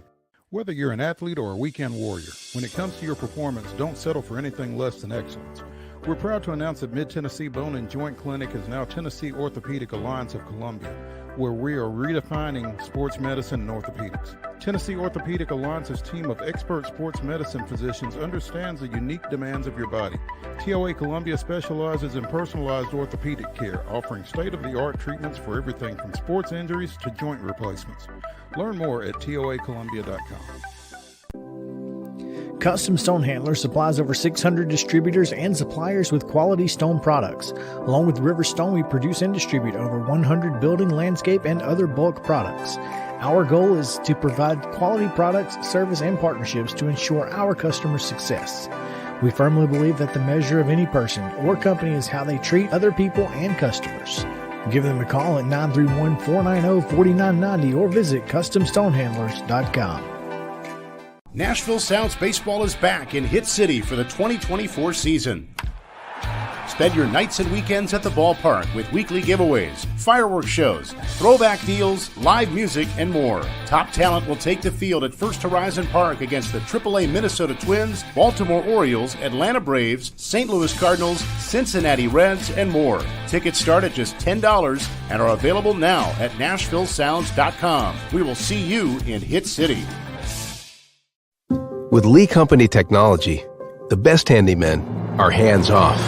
Whether you're an athlete or a weekend warrior, when it comes to your performance, don't settle for anything less than excellence. We're proud to announce that Mid-Tennessee Bone and Joint Clinic is now Tennessee Orthopedic Alliance of Columbia, where we are redefining sports medicine and orthopedics. Tennessee Orthopedic Alliance's team of expert sports medicine physicians understands the unique demands of your body. TOA Columbia specializes in personalized orthopedic care, offering state-of-the-art treatments for everything from sports injuries to joint replacements. Learn more at toacolumbia.com. Custom Stone Handler supplies over 600 distributors and suppliers with quality stone products. Along with River Stone, we produce and distribute over 100 building, landscape, and other bulk products. Our goal is to provide quality products, service, and partnerships to ensure our customers' success. We firmly believe that the measure of any person or company is how they treat other people and customers. Give them a call at 931-490-4990 or visit CustomStonehandlers.com. Nashville Sounds Baseball is back in Hit City for the 2024 season. Spend your nights and weekends at the ballpark with weekly giveaways, fireworks shows, throwback deals, live music, and more. Top talent will take the field at First Horizon Park against the AAA Minnesota Twins, Baltimore Orioles, Atlanta Braves, St. Louis Cardinals, Cincinnati Reds, and more. Tickets start at just $10 and are available now at NashvilleSounds.com. We will see you in Hit City. With Lee Company technology, the best handymen are hands-off.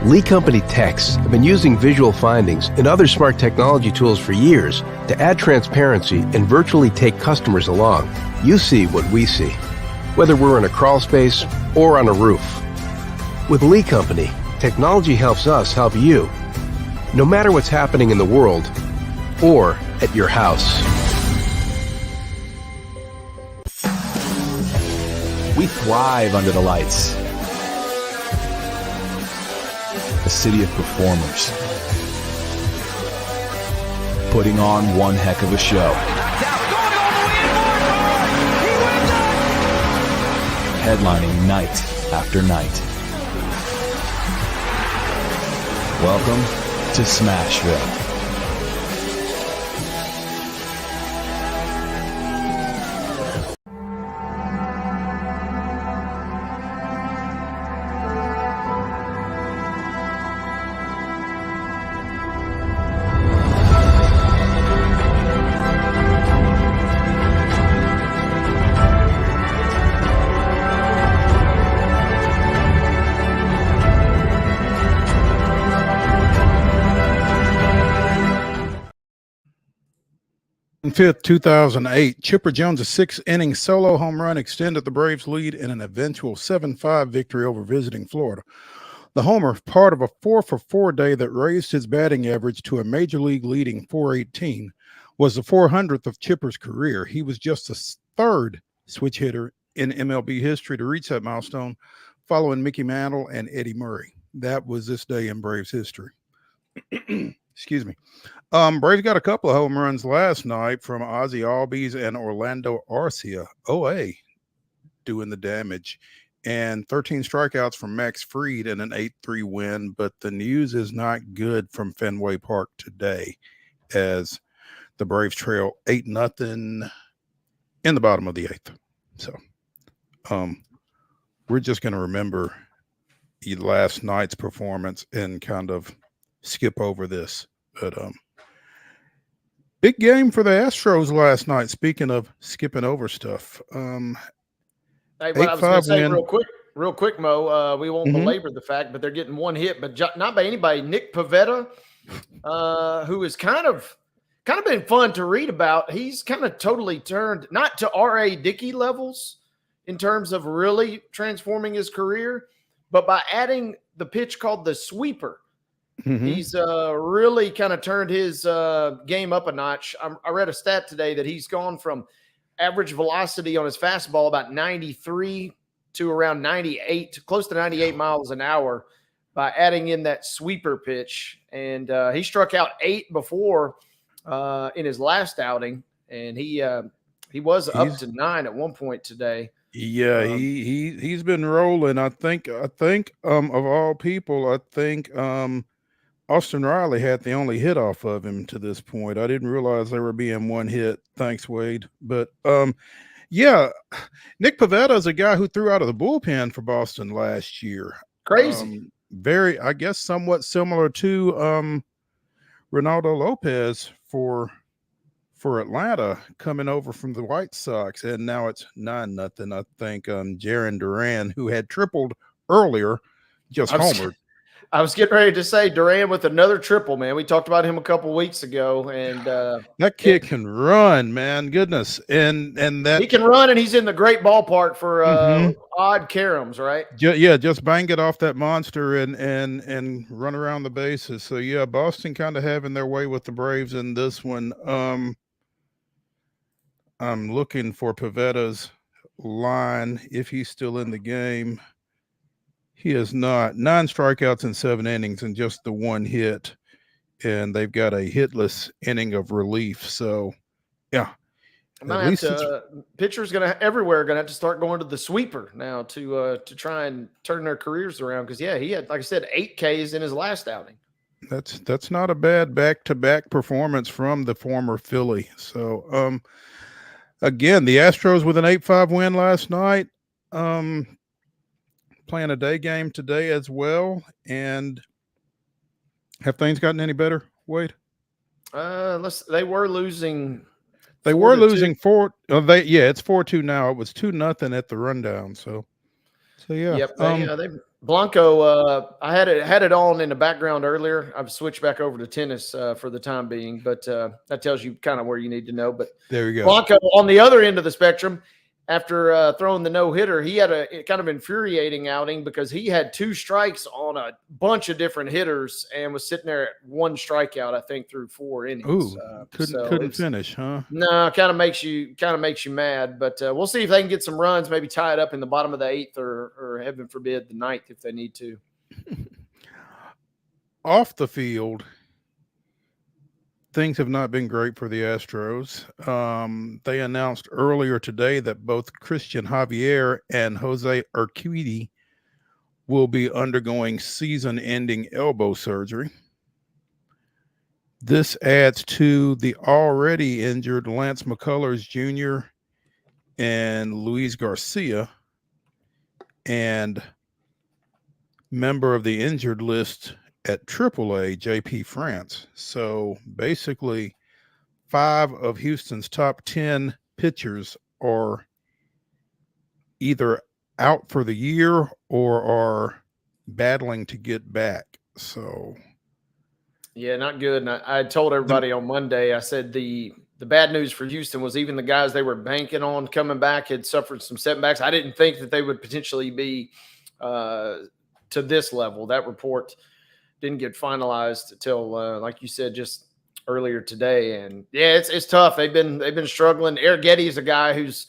Lee Company techs have been using visual findings and other smart technology tools for years to add transparency and virtually take customers along. You see what we see, whether we're in a crawl space or on a roof. With Lee Company, technology helps us help you, no matter what's happening in the world or at your house. We thrive under the lights. A city of performers. Putting on one heck of a show. Headlining night after night. Welcome to Smashville. 5th, 2008, Chipper Jones' sixth-inning solo home run extended the Braves' lead in an eventual 7-5 victory over visiting Florida. The homer, part of a 4-for-4 day that raised his batting average to a major league leading .418, was the 400th of Chipper's career. He was just the third switch hitter in MLB history to reach that milestone, following Mickey Mantle and Eddie Murray. That was this day in Braves history. Excuse me. Braves got a couple of home runs last night from Ozzie Albies and Orlando Arcia, OA, doing the damage, and 13 strikeouts from Max Fried in an 8-3 win. But the news is not good from Fenway Park today, as the Braves trail 8-0 in the bottom of the 8th. So we're just going to remember last night's performance and kind of skip over this. But big game for the Astros last night. Speaking of skipping over stuff, hey, what I was going to say real quick, Mo. We won't Mhm. belabor the fact, but they're getting one hit, but not by anybody. Nick Pivetta, who is kind of been fun to read about. He's kind of totally turned not to R.A. Dickey levels in terms of really transforming his career, but by adding the pitch called the sweeper. Mhm. He's really kind of turned his game up a notch. I read a stat today that he's gone from average velocity on his fastball about 93 to around 98, close to 98 miles an hour by adding in that sweeper pitch. And he struck out 8 before in his last outing, and he was up to 9 at one point today. Yeah, he's been rolling. I think of all people, I think Austin Riley had the only hit off of him to this point. I didn't realize there were being one hit. Thanks, Wade. But yeah, Nick Pivetta is a guy who threw out of the bullpen for Boston last year. Crazy. Very, I guess, somewhat similar to Ronaldo Lopez for Atlanta, coming over from the White Sox, and now it's 9-0. I think Jarren Duran, who had tripled earlier, just homered. I was getting ready to say Duran with another triple, man. We talked about him a couple weeks ago, and that kid can run, man. Goodness, and that he can run, and he's in the great ballpark for odd caroms, right? Just bang it off that monster and run around the bases. So yeah, Boston kind of having their way with the Braves in this one. I'm looking for Pivetta's line if he's still in the game. He is not. 9 strikeouts in 7 innings and just the one hit, and they've got a hitless inning of relief. So, yeah, pitchers everywhere gonna have to start going to the sweeper now to try and turn their careers around. Because he had, like I said, 8 Ks in his last outing. That's not a bad back-to-back performance from the former Philly. So, again, the Astros with an 8-5 win last night. Playing a day game today as well. And have things gotten any better, Wade? They were losing. They were losing 4. It's 4-2 now. It was 2-0 at the rundown. So yeah. Yep. Blanco. I had it on in the background earlier. I've switched back over to tennis for the time being, but that tells you kind of where you need to know. But there you go. Blanco on the other end of the spectrum, after throwing the no-hitter, he had a kind of infuriating outing because he had 2 strikes on a bunch of different hitters and was sitting there at 1 strikeout, I think, through 4 innings. Ooh, couldn't finish, huh? No, kind of makes you mad. But we'll see if they can get some runs, maybe tie it up in the bottom of the 8th or heaven forbid, the 9th if they need to. Off the field, things have not been great for the Astros. They announced earlier today that both Christian Javier and Jose Urquidy will be undergoing season-ending elbow surgery. This adds to the already injured Lance McCullers Jr. and Luis Garcia, and member of the injured list at AAA, JP France. So basically 5 of Houston's top 10 pitchers are either out for the year or are battling to get back. So yeah, not good. And I told everybody on Monday, I said the the bad news for Houston was even the guys they were banking on coming back had suffered some setbacks. I didn't think that they would potentially be to this level. That report didn't get finalized until, like you said, just earlier today. And yeah, it's tough. They've been struggling. Eric Getty is a guy who's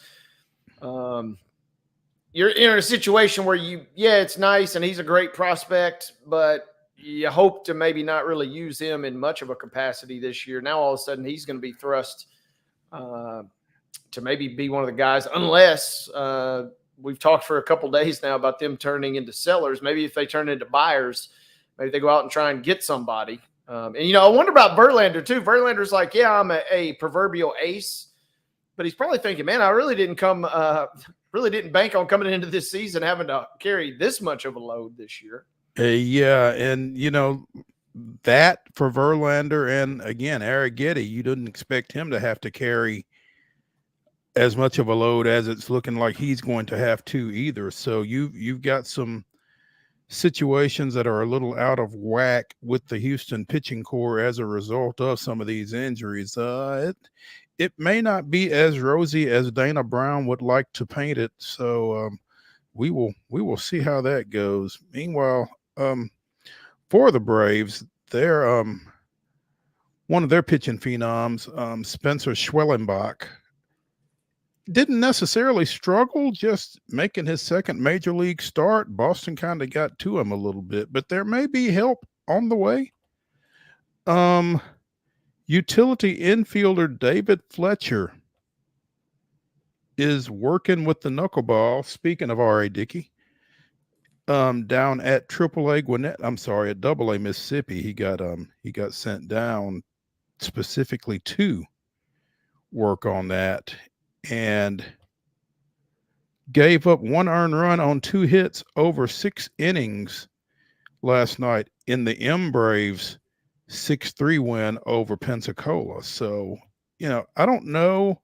you're in a situation where it's nice and he's a great prospect, but you hope to maybe not really use him in much of a capacity this year. Now all of a sudden he's going to be thrust to maybe be one of the guys, unless we've talked for a couple days now about them turning into sellers. Maybe if they turn into buyers, maybe they go out and try and get somebody. And I wonder about Verlander too. Verlander's like, yeah, I'm a proverbial ace, but he's probably thinking, man, I really didn't bank on coming into this season having to carry this much of a load this year. Yeah, and that for Verlander, and again, Eric Getty, you didn't expect him to have to carry as much of a load as it's looking like he's going to have to either. So you've got some situations that are a little out of whack with the Houston pitching core as a result of some of these injuries. It may not be as rosy as Dana Brown would like to paint it. So we will see how that goes. Meanwhile, for the Braves, they're one of their pitching phenoms, Spencer Schwellenbach, didn't necessarily struggle, just making his second major league start. Boston kind of got to him a little bit, but there may be help on the way. Utility infielder David Fletcher is working with the knuckleball. Speaking of R.A. Dickey, down at AAA Gwinnett, at AA Mississippi, he got sent down specifically to work on that, and gave up 1 earned run on 2 hits over 6 innings last night in the Braves 6-3 win over Pensacola. So, I don't know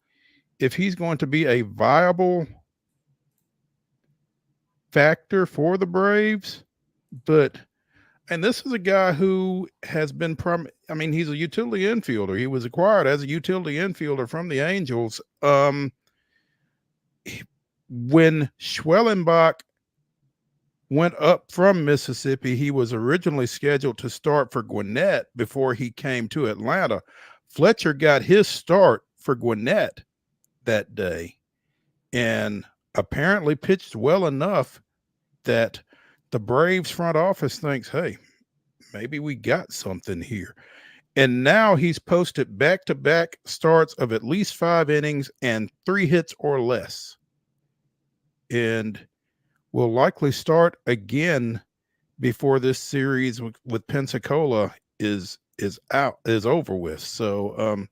if he's going to be a viable factor for the Braves, and this is a guy who has been he's a utility infielder. He was acquired as a utility infielder from the Angels. When Schwellenbach went up from Mississippi, he was originally scheduled to start for Gwinnett before he came to Atlanta. Fletcher got his start for Gwinnett that day and apparently pitched well enough that the Braves front office thinks, hey, maybe we got something here. And now he's posted back-to-back starts of at least 5 innings and 3 hits or less, and will likely start again before this series with Pensacola is over with. So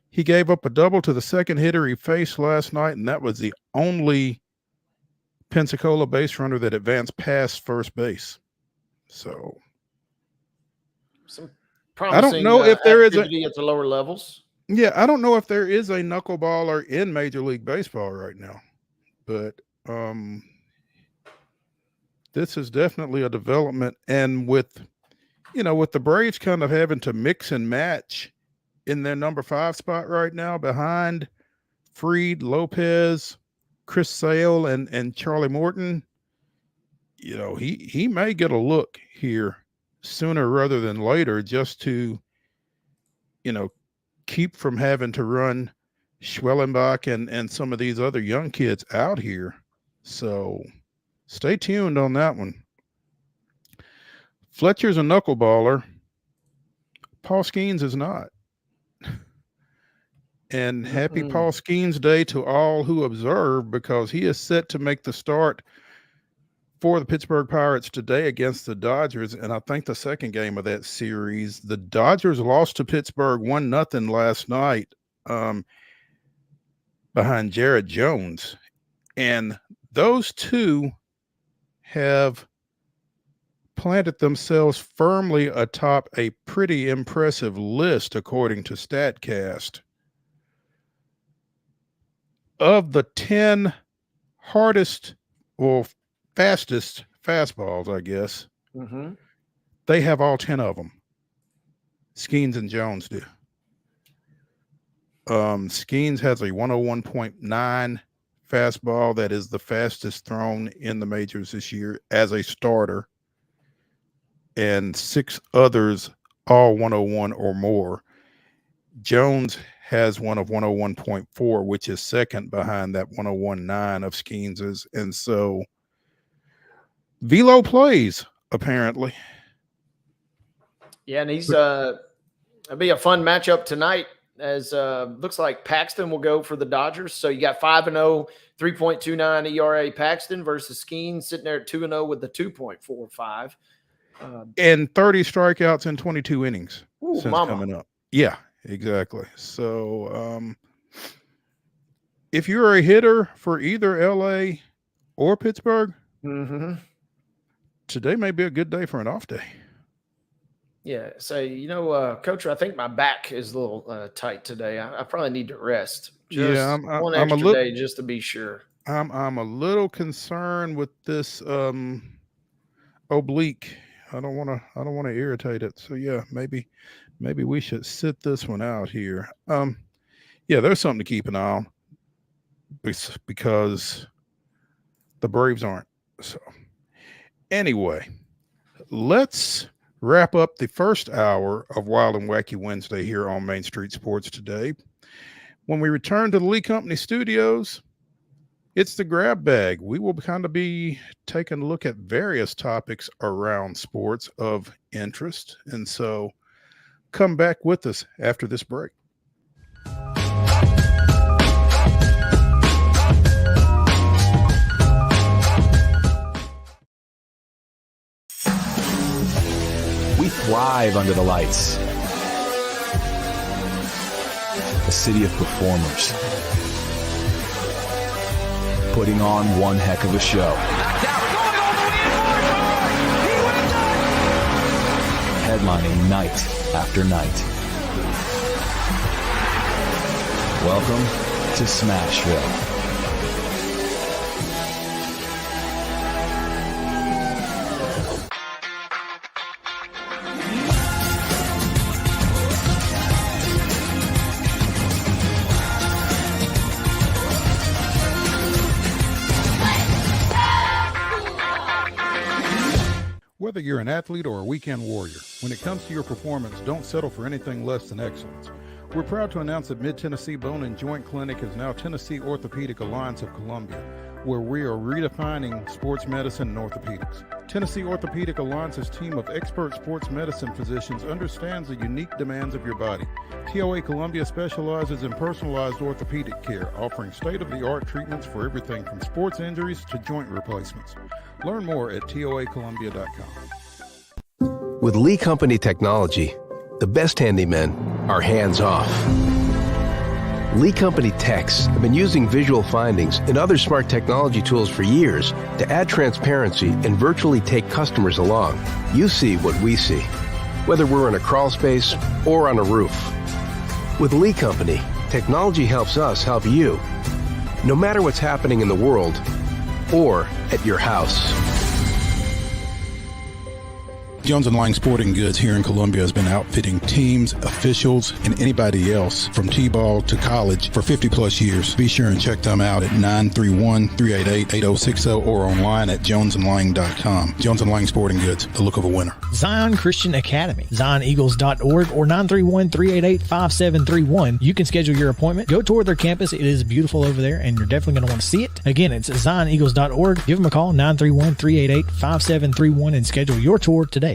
he gave up a double to the second hitter he faced last night, and that was the only Pensacola base runner that advanced past first base. So some promising, I don't know if there is at the lower levels. Yeah, I don't know if there is a knuckleballer in Major League Baseball right now, but this is definitely a development. And with the Braves kind of having to mix and match in their number 5 spot right now behind Fried, Lopez, Chris Sale, and Charlie Morton, he may get a look here sooner rather than later, just to keep from having to run Schwellenbach and some of these other young kids out here. So stay tuned on that one. Fletcher's a knuckleballer. Paul Skeens is not. And happy Paul Skeens Day to all who observe, because he is set to make the start for the Pittsburgh Pirates today against the Dodgers. And I think the second game of that series, the Dodgers lost to Pittsburgh 1-0 last night behind Jared Jones. And those two have planted themselves firmly atop a pretty impressive list, according to StatCast. Of the 10 fastest fastballs, I guess, they have all 10 of them. Skeens and Jones do. Skeens has a 101.9 fastball. That is the fastest thrown in the majors this year as a starter. And 6 others, all 101 or more. Jones has one of 101.4, which is second behind that 101.9 of Skeens's. And so Velo plays, apparently. Yeah, and he's it'll be a fun matchup tonight, as looks like Paxton will go for the Dodgers. So you got 5-0, 3.29 ERA Paxton versus Skeens sitting there at 2-0 with the 2.45. And 30 strikeouts in 22 innings since mama. coming up. Yeah, exactly. So if you're a hitter for either LA or Pittsburgh, today may be a good day for an off day. Yeah. So, Coach, I think my back is a little tight today. I probably need to rest. I'm one a extra little day just to be sure. I'm a little concerned with this oblique. I don't want to irritate it. So yeah, maybe we should sit this one out here. There's something to keep an eye on because the Braves aren't. So anyway, let's wrap up the first hour of Wild and Wacky Wednesday here on Main Street Sports today. When we return to the Lee Company studios, it's the grab bag. We will kind of be taking a look at various topics around sports of interest. And so come back with us after this break. We thrive under the lights. A city of performers, putting on one heck of a show. Headlining night after night. Welcome to Smashville. Whether you're an athlete or a weekend warrior, when it comes to your performance, don't settle for anything less than excellence. We're proud to announce that Mid-Tennessee Bone and Joint Clinic is now Tennessee Orthopedic Alliance of Columbia, where we are redefining sports medicine and orthopedics. Tennessee Orthopedic Alliance's team of expert sports medicine physicians understands the unique demands of your body. TOA Columbia specializes in personalized orthopedic care, offering state-of-the-art treatments for everything from sports injuries to joint replacements. Learn more at toacolumbia.com. With Lee Company technology, the best handymen are hands-off. Lee Company techs have been using visual findings and other smart technology tools for years to add transparency and virtually take customers along. You see what we see, whether we're in a crawl space or on a roof. With Lee Company, technology helps us help you, no matter what's happening in the world or at your house. Jones & Lang Sporting Goods here in Columbia has been outfitting teams, officials, and anybody else from T-ball to college for 50 plus years. Be sure and check them out at 931-388-8060 or online at jonesandlang.com. Jones & Lang Sporting Goods, the look of a winner. Zion Christian Academy, zioneagles.org or 931-388-5731. You can schedule your appointment. Go tour their campus. It is beautiful over there, and you're definitely going to want to see it. Again, it's zioneagles.org. Give them a call, 931-388-5731, and schedule your tour today.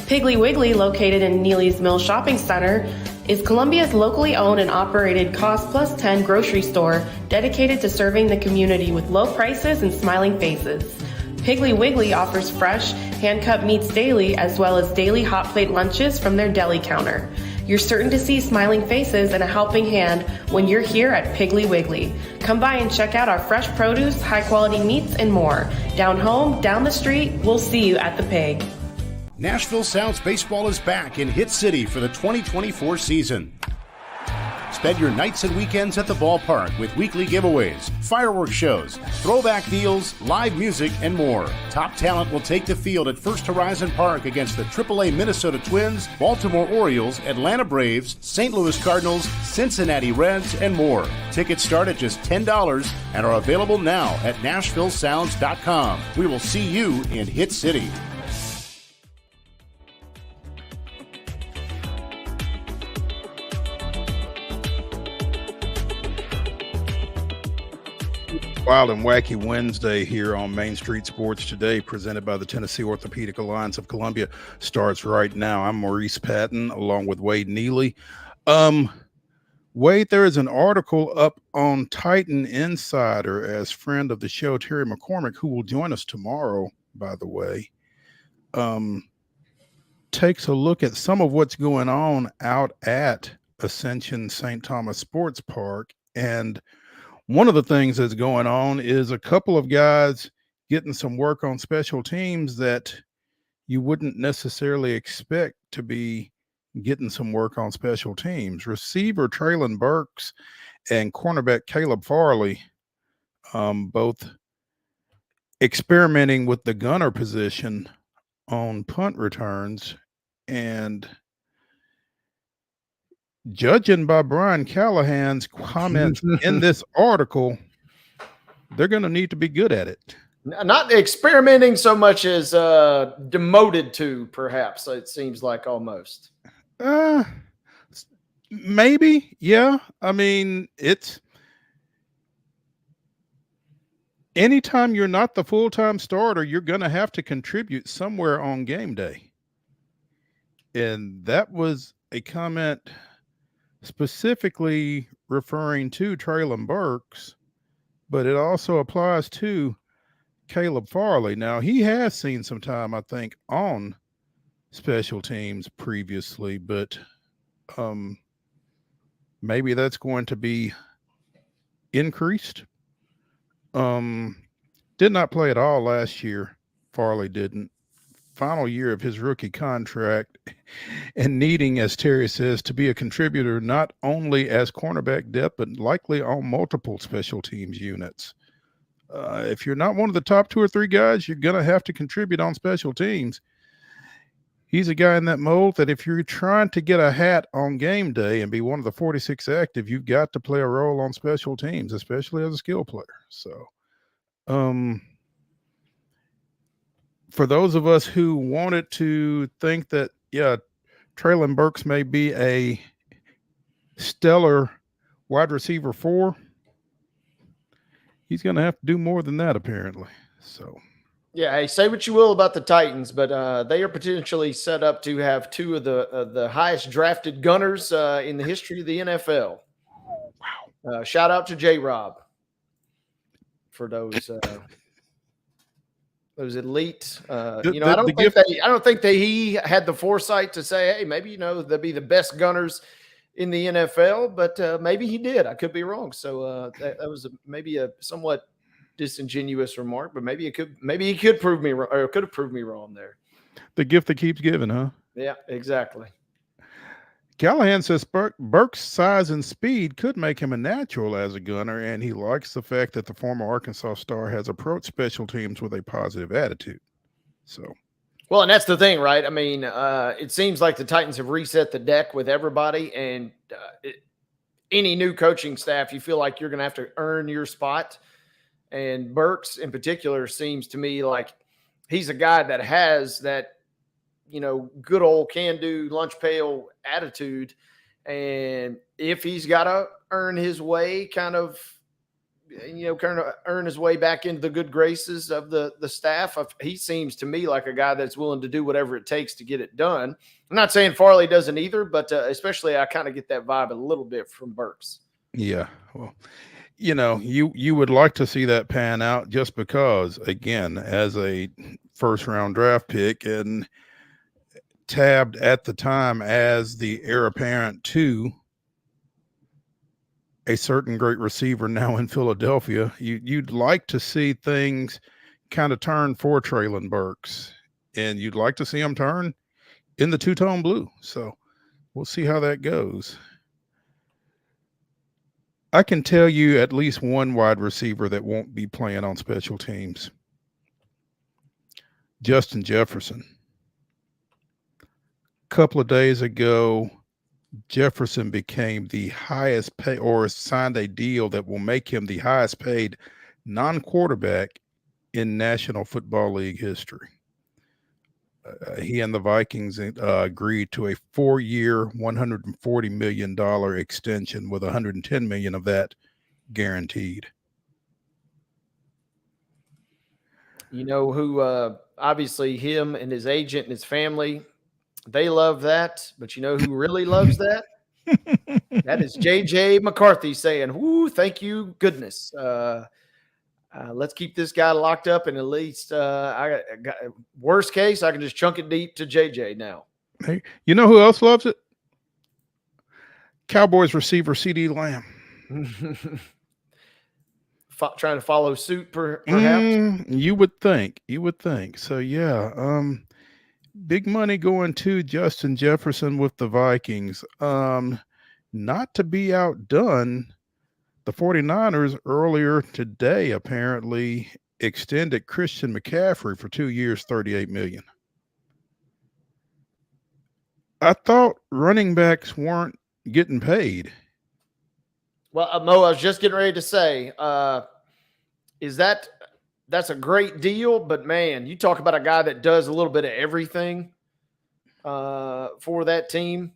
Piggly Wiggly, located in Neely's Mill Shopping Center, is Columbia's locally owned and operated Cost Plus 10 grocery store dedicated to serving the community with low prices and smiling faces. Piggly Wiggly offers fresh, hand-cut meats daily, as well as daily hot plate lunches from their deli counter. You're certain to see smiling faces and a helping hand when you're here at Piggly Wiggly. Come by and check out our fresh produce, high-quality meats, and more. Down home, down the street, we'll see you at the Pig. Nashville Sounds Baseball is back in Hit City for the 2024 season. Spend Spend your nights and weekends at the ballpark with weekly giveaways, fireworks shows, throwback deals, live music, and more. Top talent will take the field at First Horizon Park against the AAA Minnesota Twins, Baltimore Orioles, Atlanta Braves, St. Louis Cardinals, Cincinnati Reds, and more. Tickets start at just $10 and are available now at NashvilleSounds.com. We will see you in Hit City. Wild and Wacky Wednesday here on Main Street Sports Today, presented by the Tennessee Orthopedic Alliance of Columbia, starts right now. I'm Maurice Patton, along with Wade Neely. Wade, there is an article up on Titan Insider, as friend of the show, Terry McCormick, who will join us tomorrow, by the way, takes a look at some of what's going on out at Ascension St. Thomas Sports Park. And one of the things that's going on is a couple of guys getting some work on special teams that you wouldn't necessarily expect to be getting some work on special teams. Receiver Traylon Burks and cornerback Caleb Farley, both experimenting with the gunner position on punt returns. And judging by Brian Callahan's comments in this article, they're going to need to be good at it. Not experimenting so much as demoted to, perhaps, it seems like almost. Maybe, yeah. I mean, it's anytime you're not the full-time starter, you're going to have to contribute somewhere on game day. And that was a comment specifically referring to Traylon Burks, but it also applies to Caleb Farley. Now, he has seen some time, I think, on special teams previously, but maybe that's going to be increased. Did not play at all last year. Farley didn't. Final year of his rookie contract, and needing, as Terry says, to be a contributor not only as cornerback depth, but likely on multiple special teams units. If you're not one of the top 2 or 3 guys, you're going to have to contribute on special teams. He's a guy in that mold that if you're trying to get a hat on game day and be one of the 46 active, you've got to play a role on special teams, especially as a skill player. So, for those of us who wanted to think that, yeah, Traylon Burks may be a stellar wide receiver 4, he's going to have to do more than that, apparently. So, yeah, hey, say what you will about the Titans, but they are potentially set up to have 2 of the highest drafted gunners in the history of the NFL. Wow! Shout out to J-Rob for those. Those elite, I don't think that he had the foresight to say, hey, maybe, they'll be the best gunners in the NFL, but maybe he did. I could be wrong. So that was maybe a somewhat disingenuous remark, but maybe he could prove me wrong, or could have proved me wrong there. The gift that keeps giving, huh? Yeah, exactly. Callahan says Burke's size and speed could make him a natural as a gunner, and he likes the fact that the former Arkansas star has approached special teams with a positive attitude. So, well, and that's the thing, right? I mean, it seems like the Titans have reset the deck with everybody, and any new coaching staff, you feel like you're going to have to earn your spot. And Burks in particular seems to me like he's a guy that has that, good old can-do lunch pail attitude. And if he's got to earn his way, kind of earn his way back into the good graces of the staff, he seems to me like a guy that's willing to do whatever it takes to get it done. I'm not saying Farley doesn't either, but especially I kind of get that vibe a little bit from Burks. Yeah. Well, you would like to see that pan out just because, again, as a first-round draft pick and tabbed at the time as the heir apparent to a certain great receiver now in Philadelphia, you'd like to see things kind of turn for Traylon Burks, and you'd like to see him turn in the two-tone blue. So we'll see how that goes. I can tell you at least one wide receiver that won't be playing on special teams. Justin Jefferson. A couple of days ago, Jefferson became the highest pay, or signed a deal that will make him the highest paid non-quarterback in National Football League history. He and the Vikings agreed to a 4-year, $140 million extension with $110 million of that guaranteed. You know who, obviously him and his agent and his family, they love that. But you know who really loves that? That is J.J. McCarthy saying, whoo, thank you, goodness. Let's keep this guy locked up, and at least worst case, I can just chunk it deep to JJ now. Hey, you know who else loves it? Cowboys receiver CD Lamb. Trying to follow suit, perhaps. You would think. So yeah, big money going to Justin Jefferson with the Vikings. Not to be outdone, the 49ers earlier today apparently extended Christian McCaffrey for 2 years, $38 million. I thought running backs weren't getting paid. Well, Mo, I was just getting ready to say, that's a great deal, but man, you talk about a guy that does a little bit of everything for that team.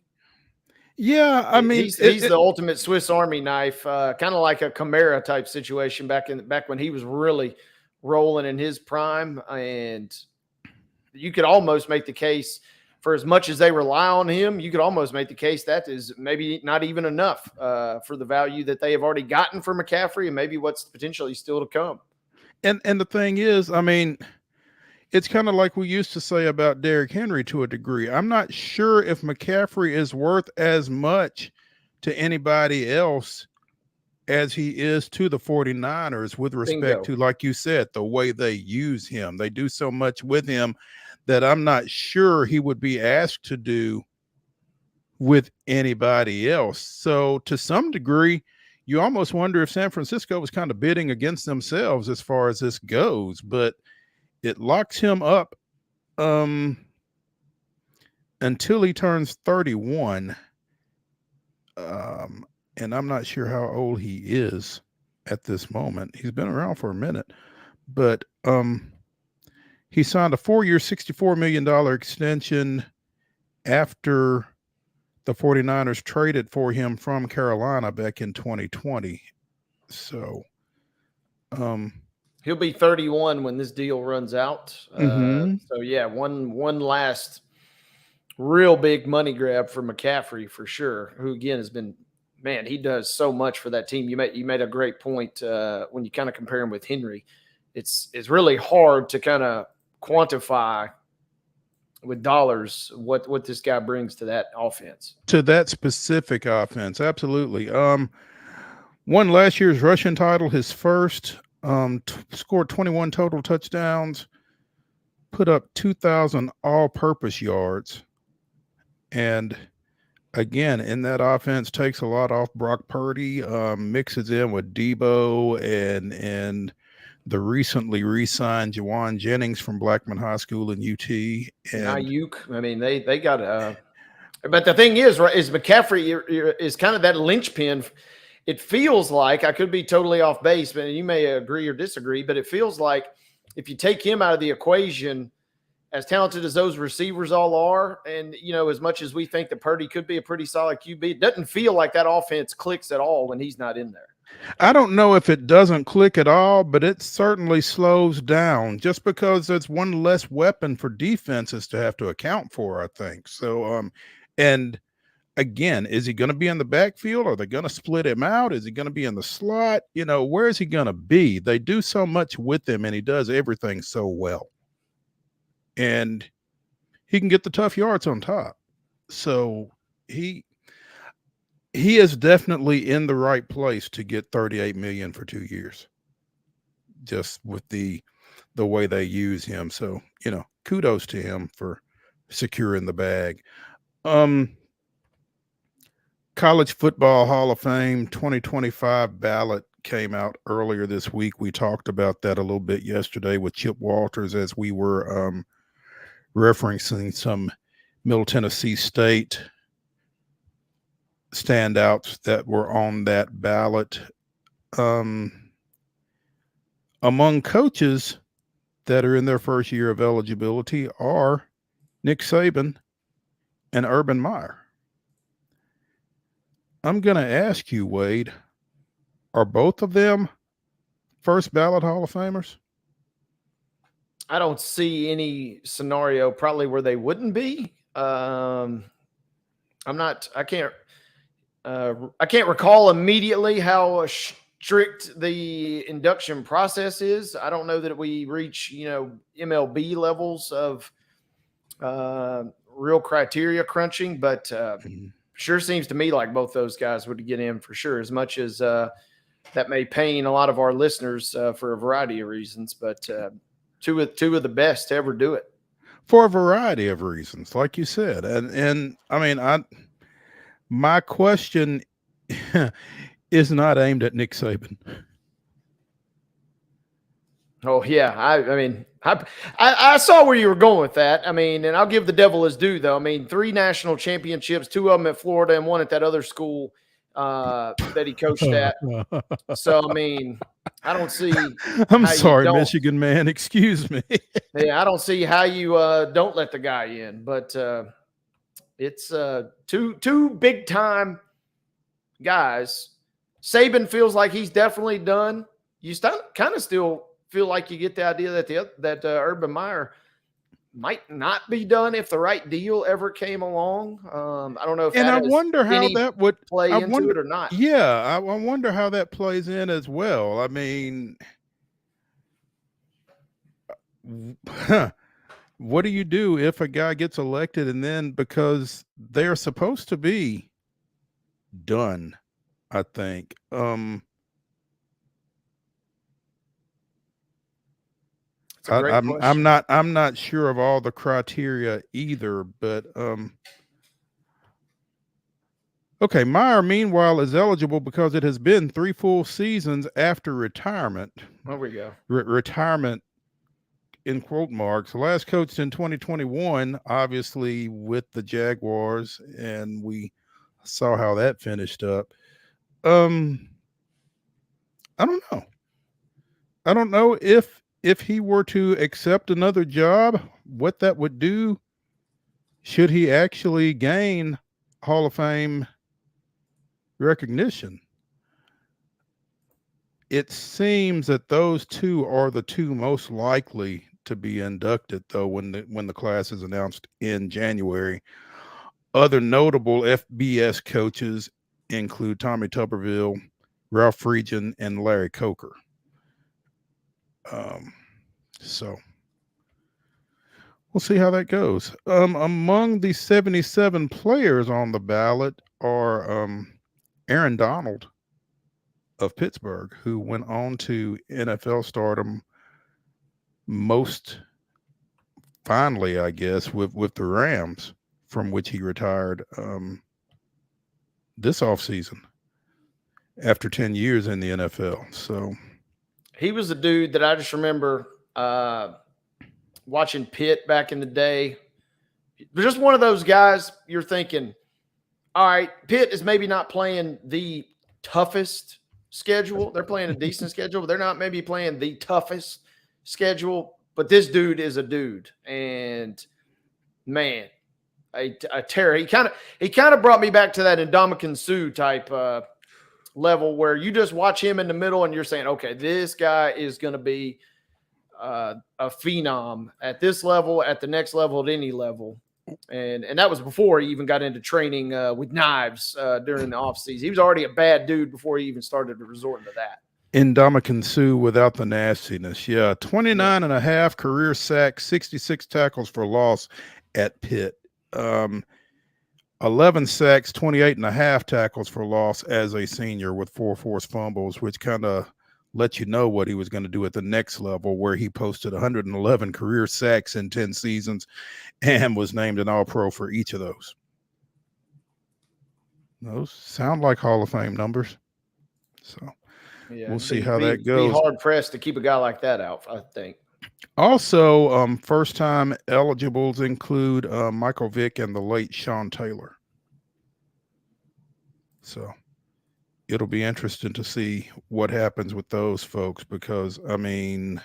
Yeah, I mean, he's the ultimate Swiss Army knife, kind of like a Kamara type situation back when he was really rolling in his prime, and you could almost make the case, for as much as they rely on him, you could almost make the case that is maybe not even enough for the value that they have already gotten for McCaffrey, and maybe what's potentially still to come. And the thing is, I mean, it's kind of like we used to say about Derrick Henry to a degree. I'm not sure if McCaffrey is worth as much to anybody else as he is to the 49ers with respect to, like you said, the way they use him. They do so much with him that I'm not sure he would be asked to do with anybody else. So to some degree, you almost wonder if San Francisco was kind of bidding against themselves as far as this goes, but it locks him up until he turns 31. And I'm not sure how old he is at this moment. He's been around for a minute, but he signed a 4-year, $64 million extension after the 49ers traded for him from Carolina back in 2020. So he'll be 31 when this deal runs out. So yeah, one last real big money grab for McCaffrey for sure, who again has been, man, he does so much for that team. You made a great point when you kind of compare him with Henry. It's really hard to kind of quantify with dollars what this guy brings to that offense. To that specific offense, absolutely. Won last year's rushing title, his first, scored 21 total touchdowns, put up 2,000 all-purpose yards. And again, in that offense, takes a lot off Brock Purdy, mixes in with Debo and the recently re-signed Jawan Jennings from Blackman High School in UT. And Ayuk. I mean, they got but the thing is, right, is McCaffrey is kind of that linchpin. It feels like, I could be totally off base, but you may agree or disagree, but it feels like if you take him out of the equation, as talented as those receivers all are, and, you know, as much as we think that Purdy could be a pretty solid QB, it doesn't feel like that offense clicks at all when he's not in there. I don't know if it doesn't click at all, but it certainly slows down just because there's one less weapon for defenses to have to account for, I think. So, and again, is he going to be in the backfield? Are they going to split him out? Is he going to be in the slot? You know, where is he going to be? They do so much with him, and he does everything so well. And he can get the tough yards on top. So he is definitely in the right place to get $38 million for 2 years, just with the way they use him. So, you know, kudos to him for securing the bag. College Football Hall of Fame 2025 ballot came out earlier this week. We talked about that a little bit yesterday with Chip Walters as we were referencing some Middle Tennessee State standouts that were on that ballot. Among coaches that are in their first year of eligibility are Nick Saban and Urban Meyer. I'm going to ask you, Wade, are both of them first ballot Hall of Famers? I don't see any scenario probably where they wouldn't be. I can't recall immediately how strict the induction process is. I don't know that we reach, MLB levels of real criteria crunching, but sure seems to me like both those guys would get in for sure, as much as that may pain a lot of our listeners for a variety of reasons, but two of the best to ever do it. For a variety of reasons, like you said. And I mean, my question is not aimed at Nick Saban. Oh yeah, I saw where you were going with that. I mean, and I'll give the devil his due though. I mean, 3 national championships, 2 of them at Florida and 1 at that other school that he coached at. So I mean, I don't see. I'm sorry, Michigan man. Excuse me. Yeah, I don't see how you don't let the guy in, but it's two big time guys. Saban feels like he's definitely done. You kind of still feel like you get the idea that Urban Meyer might not be done if the right deal ever came along. I don't know if I wonder how that would play into it or not. Yeah, I wonder how that plays in as well. I mean, what do you do if a guy gets elected and then, because they're supposed to be done, I think. I'm not sure of all the criteria either, but okay. Meyer, meanwhile, is eligible because it has been 3 full seasons after retirement. There we go. Retirement in quote marks. Last coached in 2021, obviously with the Jaguars, and we saw how that finished up. I don't know. I don't know if he were to accept another job, what that would do. Should he actually gain Hall of Fame recognition? It seems that those two are the 2 most likely to be inducted, though, when the class is announced in January. Other notable FBS coaches include Tommy Tuberville, Ralph Friedgen, and Larry Coker. So we'll see how that goes. Among the 77 players on the ballot are Aaron Donald of Pittsburgh, who went on to NFL stardom most finally, I guess, with the Rams, from which he retired this offseason after 10 years in the NFL. So he was a dude that I just remember watching Pitt back in the day. Just one of those guys you're thinking, all right, Pitt is maybe not playing the toughest schedule. They're playing a decent schedule, but they're not maybe playing the toughest schedule. But this dude is a dude. And man, a terror. He kind of brought me back to that Ndamukong Suh type level where you just watch him in the middle and you're saying, okay, this guy is going to be a phenom at this level, at the next level, at any level. And that was before he even got into training with knives during the offseason. He was already a bad dude before he even started to resort to that. Ndamukong Suh without the nastiness. Yeah, 29 and a half career sacks, 66 tackles for loss at Pitt. 11 sacks, 28 and a half tackles for loss as a senior with 4 forced fumbles, which kind of let you know what he was going to do at the next level, where he posted 111 career sacks in 10 seasons and was named an All-Pro for each of those. Those sound like Hall of Fame numbers. So Yeah, we'll see how that be goes. hard pressed to keep a guy like that out, I think. Also, first-time eligibles include Michael Vick and the late Sean Taylor. So it'll be interesting to see what happens with those folks because, I mean,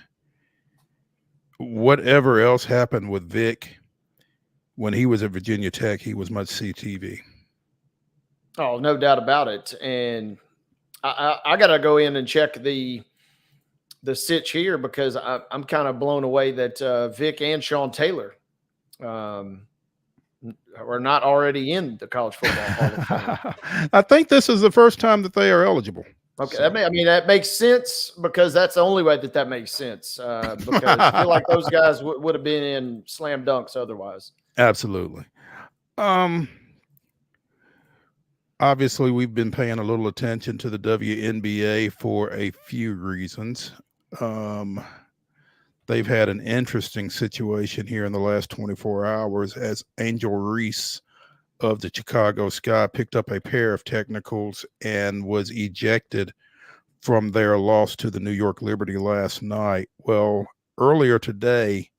whatever else happened with Vick when he was at Virginia Tech, he was much CTV. Oh, no doubt about it. And I got to go in and check the sitch here because I'm kind of blown away that Vic and Sean Taylor are not already in the College Football Hall of Fame. I think this is the first time that they are eligible. Okay, so. That makes sense because that's the only way that makes sense. Because I feel like those guys would have been in slam dunks otherwise. Absolutely. Obviously, we've been paying a little attention to the WNBA for a few reasons. They've had an interesting situation here in the last 24 hours as Angel Reese of the Chicago Sky picked up a pair of technicals and was ejected from their loss to the New York Liberty last night. Well, earlier today,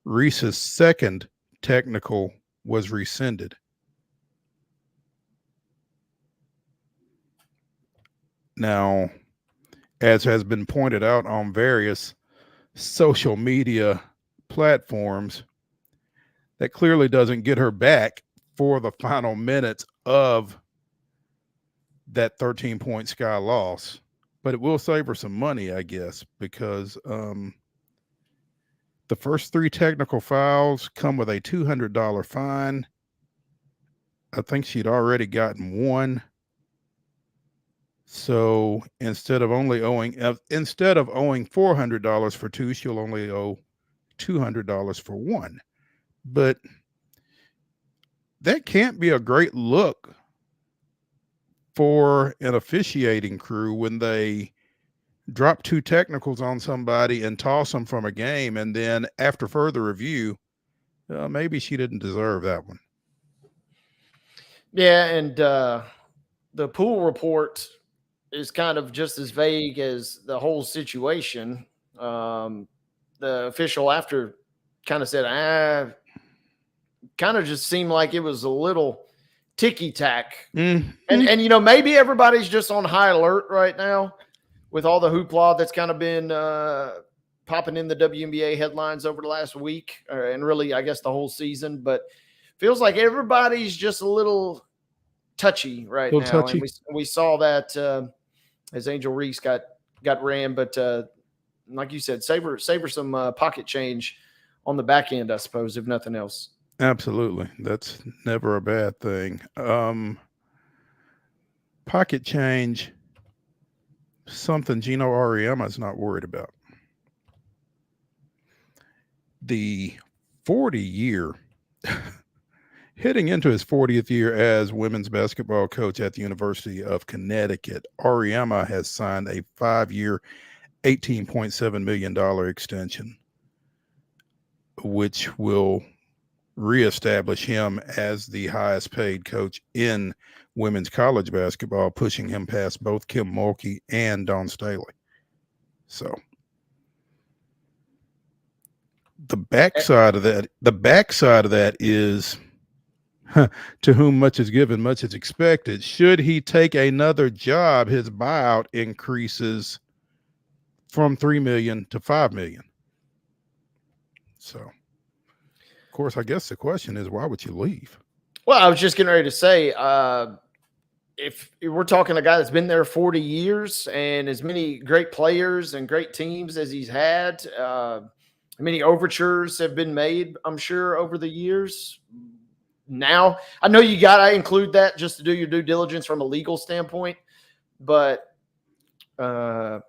Reese's second technical was rescinded. Now, as has been pointed out on various social media platforms, that clearly doesn't get her back for the final minutes of that 13-point Sky loss, but it will save her some money, I guess, because the first 3 technical fouls come with a $200 fine. I think she'd already gotten 1. So instead of owing $400 for 2, she'll only owe $200 for 1. But that can't be a great look for an officiating crew when they drop 2 technicals on somebody and toss them from a game, and then after further review, maybe she didn't deserve that one. Yeah, and the pool report is kind of just as vague as the whole situation. The official after kind of said, kind of just seemed like it was a little ticky-tack. Mm-hmm. And maybe everybody's just on high alert right now with all the hoopla that's kind of been popping in the WNBA headlines over the last week, and really, I guess, the whole season. But feels like everybody's just a little touchy right now. Touchy. And we saw that as Angel Reese got ran. But like you said, save her some pocket change on the back end, I suppose, if nothing else. Absolutely. That's never a bad thing. Pocket change, something Gino Auriemma is not worried about. The 40-year, hitting into his 40th year as women's basketball coach at the University of Connecticut, Auriemma has signed a 5-year, $18.7 million extension, which will reestablish him as the highest paid coach in women's college basketball, pushing him past both Kim Mulkey and Dawn Staley. So the backside of that is to whom much is given, much is expected. Should he take another job, his buyout increases from $3 million to $5 million. So, of course, I guess the question is, why would you leave? Well, I was just getting ready to say, if we're talking a guy that's been there 40 years and as many great players and great teams as he's had, many overtures have been made, I'm sure, over the years. Now, I know you got to include that just to do your due diligence from a legal standpoint, but do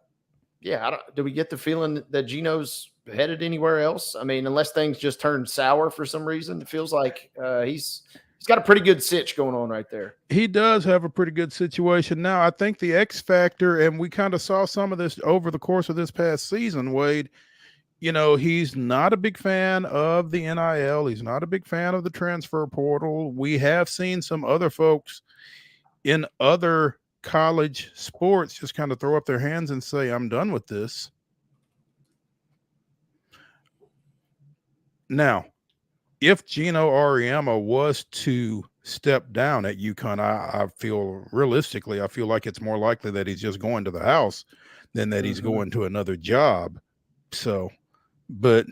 we get the feeling that Gino's headed anywhere else? I mean, unless things just turn sour for some reason, it feels like he's got a pretty good sitch going on right there. He does have a pretty good situation. Now, I think the X factor, and we kind of saw some of this over the course of this past season, Wade, he's not a big fan of the NIL. He's not a big fan of the transfer portal. We have seen some other folks in other college sports just kind of throw up their hands and say, I'm done with this. Now, if Gino Auriemma was to step down at UConn, I feel realistically, I feel like it's more likely that he's just going to the house than that he's going to another job. So, but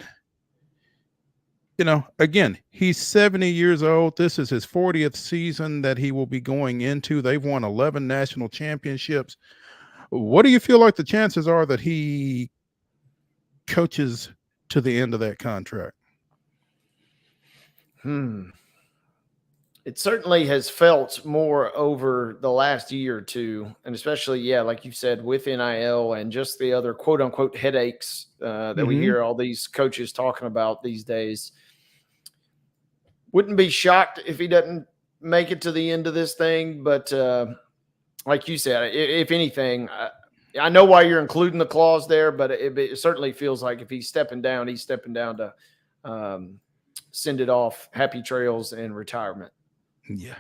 you know, again, he's 70 years old. This is his 40th season that he will be going into. They've won 11 national championships. What do you feel like the chances are that he coaches to the end of that contract? It certainly has felt more over the last year or two, and especially, yeah, like you said, with NIL and just the other quote unquote headaches that we hear all these coaches talking about these days. Wouldn't be shocked if he doesn't make it to the end of this thing, but like you said, if anything, I know why you're including the clause there, but it certainly feels like if he's stepping down to send it off, happy trails and retirement. Yeah.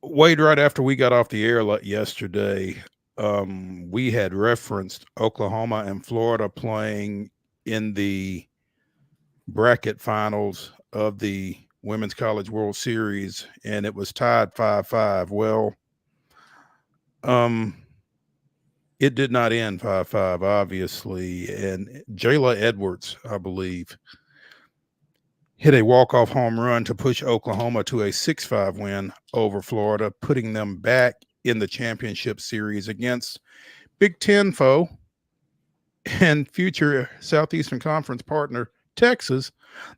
Wade, right after we got off the air yesterday, we had referenced Oklahoma and Florida playing in the bracket finals of the Women's College World Series, and it was tied 5-5. Well, it did not end 5-5, obviously, and Jayla Edwards, I believe, hit a walk-off home run to push Oklahoma to a 6-5 win over Florida, putting them back in the championship series against Big Ten foe and future Southeastern Conference partner Texas.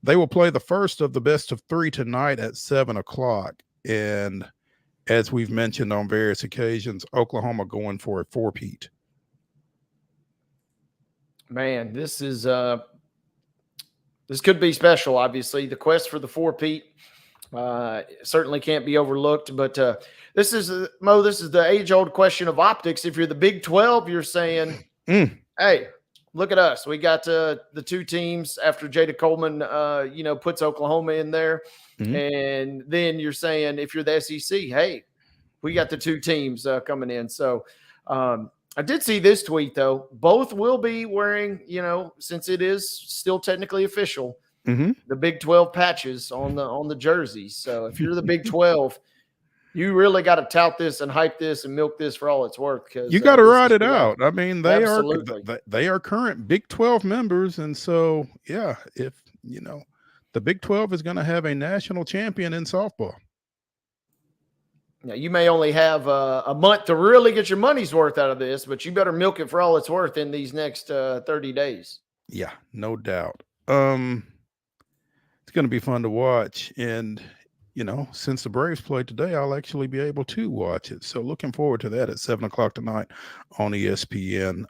They will play the first of the best of three tonight at 7:00. And as we've mentioned on various occasions, Oklahoma going for a four-peat. Man, this could be special, obviously. The quest for the four-peat certainly can't be overlooked. But this is, Mo, this is the age-old question of optics. If you're the Big 12, you're saying, hey, look at us. We got the two teams after Jada Coleman, puts Oklahoma in there. And then you're saying, if you're the SEC, hey, we got the two teams coming in. So I did see this tweet, though. Both will be wearing, since it is still technically official, the Big 12 patches on the jerseys. So if you're the Big 12, you really got to tout this and hype this and milk this for all it's worth. Because you got to ride it out. I mean, they Absolutely. are current Big 12 members, and so yeah, if the Big 12 is going to have a national champion in softball. Now, you may only have a month to really get your money's worth out of this, but you better milk it for all it's worth in these next 30 days. Yeah, no doubt. It's going to be fun to watch. And, since the Braves play today, I'll actually be able to watch it. So looking forward to that at 7:00 tonight on ESPN.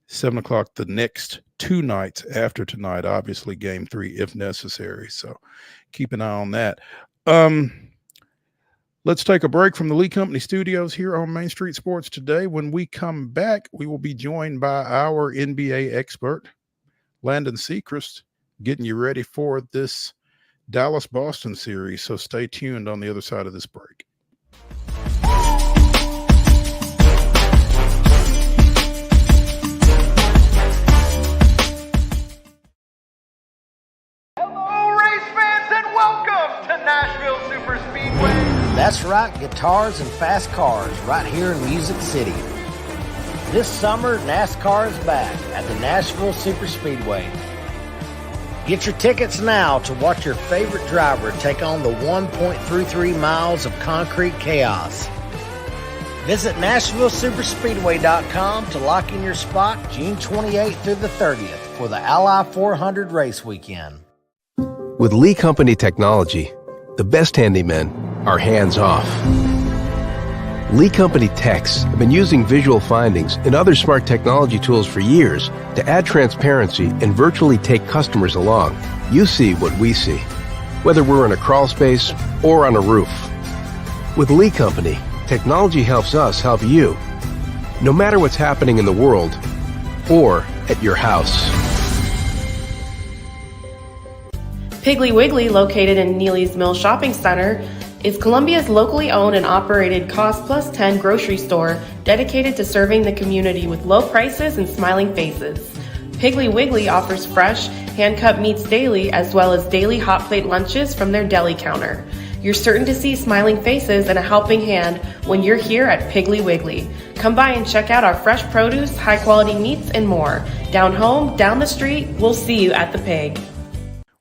7:00 the next two nights after tonight, obviously game 3 if necessary. So keep an eye on that. Let's take a break from the Lee Company studios here on Main Street Sports Today. When we come back, we will be joined by our NBA expert, Landon SECREST, getting you ready for this Dallas-Boston series. So stay tuned on the other side of this break. Hello, race fans, and welcome to Nashville Super Speedway. That's right, guitars and fast cars right here in Music City. This summer, NASCAR is back at the Nashville Super Speedway. Get your tickets now to watch your favorite driver take on the 1.33 miles of concrete chaos. Visit NashvilleSuperspeedway.com to lock in your spot June 28th through the 30th for the Ally 400 race weekend. With Lee Company technology, the best handymen are hands-off. Lee Company techs have been using visual findings and other smart technology tools for years to add transparency and virtually take customers along. You see what we see, whether we're in a crawl space or on a roof. With Lee Company, technology helps us help you, no matter what's happening in the world or at your house. Piggly Wiggly, located in Neely's Mill Shopping Center, is Columbia's locally owned and operated Cost Plus 10 grocery store dedicated to serving the community with low prices and smiling faces. Piggly Wiggly offers fresh, hand-cut meats daily as well as daily hot plate lunches from their deli counter. You're certain to see smiling faces and a helping hand when you're here at Piggly Wiggly. Come by and check out our fresh produce, high-quality meats, and more. Down home, down the street, we'll see you at the Pig.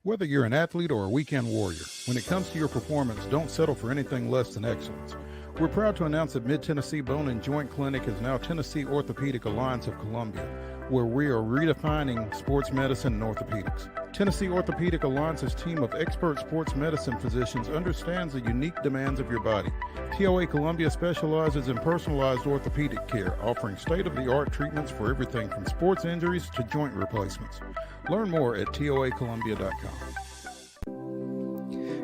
Whether you're an athlete or a weekend warrior, when it comes to your performance, don't settle for anything less than excellence. We're proud to announce that Mid-Tennessee Bone and Joint Clinic is now Tennessee Orthopedic Alliance of Columbia, where we are redefining sports medicine and orthopedics. Tennessee Orthopedic Alliance's team of expert sports medicine physicians understands the unique demands of your body. TOA Columbia specializes in personalized orthopedic care, offering state-of-the-art treatments for everything from sports injuries to joint replacements. Learn more at toacolumbia.com.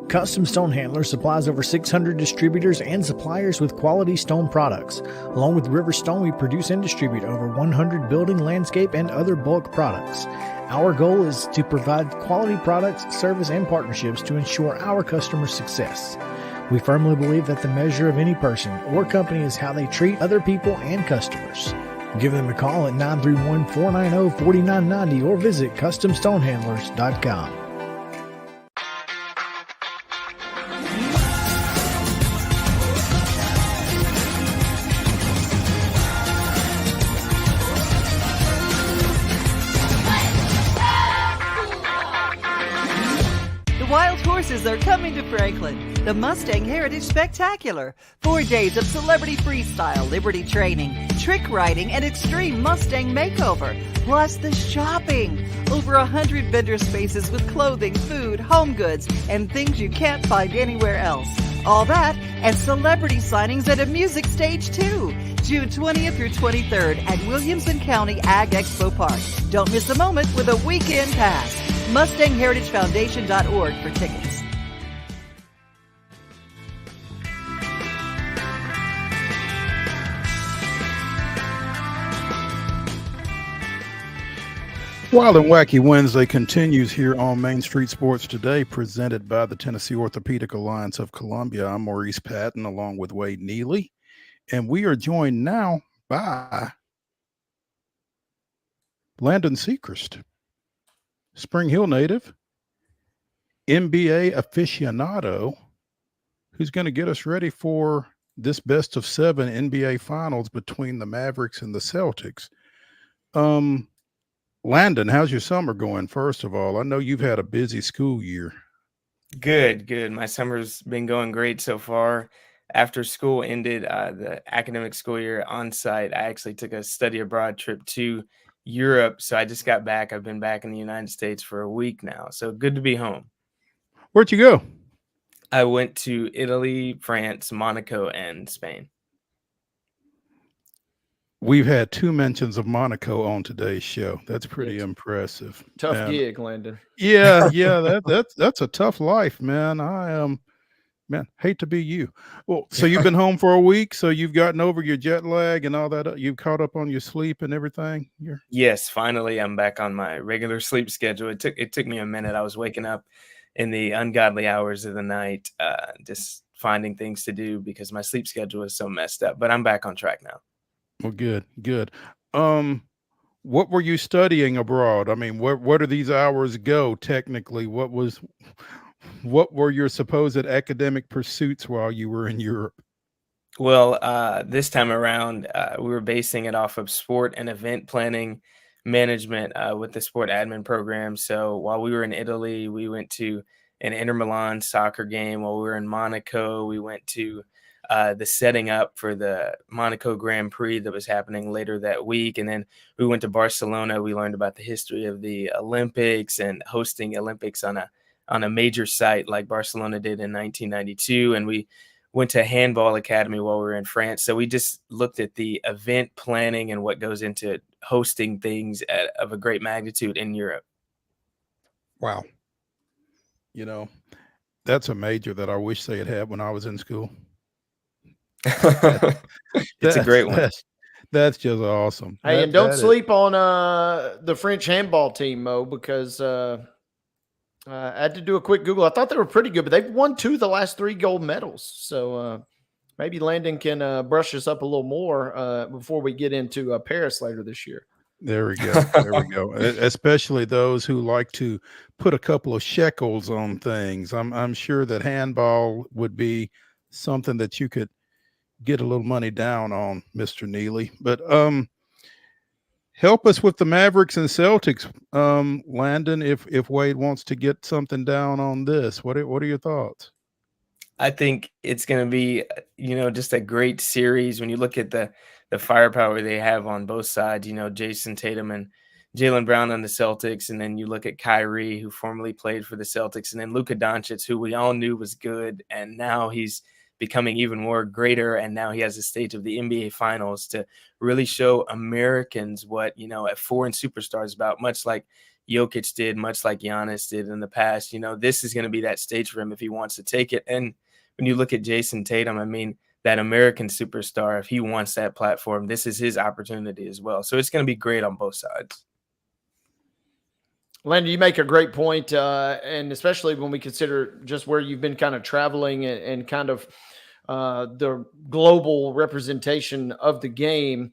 Custom Stone Handler supplies over 600 distributors and suppliers with quality stone products. Along with River Stone, we produce and distribute over 100 building, landscape, and other bulk products. Our goal is to provide quality products, service, and partnerships to ensure our customers' success. We firmly believe that the measure of any person or company is how they treat other people and customers. Give them a call at 931-490-4990 or visit CustomStonehandlers.com. Wild horses are coming to Franklin. The Mustang Heritage Spectacular. 4 days of celebrity freestyle, liberty training, trick riding, and extreme Mustang makeover. Plus the shopping. Over 100 vendor spaces with clothing, food, home goods, and things you can't find anywhere else. All that and celebrity signings at a music stage too. June 20th through 23rd at Williamson County Ag Expo Park. Don't miss a moment with a weekend pass. MustangHeritageFoundation.org for tickets. Wild and Wacky Wednesday continues here on Main Street Sports Today, presented by the Tennessee Orthopedic Alliance of Columbia. I'm Maurice Patton along with Wade Neely, and we are joined now by Landon SECREST, Spring Hill native, NBA aficionado, who's going to get us ready for this best of 7 NBA finals between the Mavericks and the Celtics. Landon, how's your summer going? First of all, I know you've had a busy school year. Good. My summer's been going great so far. After school ended, the academic school year on site, I actually took a study abroad trip to Europe. So I just got back. I've been back in the United States for a week now. So good to be home. Where'd you go? I went to Italy, France, Monaco, and Spain. We've had 2 mentions of Monaco on today's show. That's pretty impressive. Tough gig, Landon. Yeah, that's a tough life, man. Man, hate to be you. Well, so you've been home for a week, so you've gotten over your jet lag and all that. You've caught up on your sleep and everything. Yes, finally, I'm back on my regular sleep schedule. It took me a minute. I was waking up in the ungodly hours of the night, just finding things to do because my sleep schedule is so messed up. But I'm back on track now. Well, good. What were you studying abroad? I mean, where do these hours go technically? What were your supposed academic pursuits while you were in Europe? Well, this time around, we were basing it off of sport and event planning management with the sport admin program. So while we were in Italy, we went to an Inter Milan soccer game. While we were in Monaco, we went to the setting up for the Monaco Grand Prix that was happening later that week. And then we went to Barcelona. We learned about the history of the Olympics and hosting Olympics on a major site like Barcelona did in 1992. And we went to Handball Academy while we were in France. So we just looked at the event planning and what goes into hosting things of a great magnitude in Europe. Wow. That's a major that I wish they had when I was in school. It's a great one. That's just awesome. Hey, and don't sleep on the French handball team, Mo, because I had to do a quick Google. I thought they were pretty good, but they've won 2 of the last 3 gold medals. So maybe Landon can brush us up a little more before we get into Paris later this year. There we go. There we go. Especially those who like to put a couple of shekels on things. I'm sure that handball would be something that you could get a little money down on, Mr. Neely. But help us with the Mavericks and Celtics, Landon. If Wade wants to get something down on this, what are your thoughts? I think it's going to be, just a great series when you look at the firepower they have on both sides. Jason Tatum and Jaylen Brown on the Celtics, and then you look at Kyrie, who formerly played for the Celtics, and then Luka Doncic, who we all knew was good, and now he's becoming even more greater, and now he has the stage of the NBA Finals to really show Americans what a foreign superstar is about, much like Jokic did, much like Giannis did in the past. This is going to be that stage for him if he wants to take it. And when you look at Jason Tatum, I mean, that American superstar, if he wants that platform, this is his opportunity as well. So it's going to be great on both sides. Landon, you make a great point, and especially when we consider just where you've been kind of traveling and kind of the global representation of the game.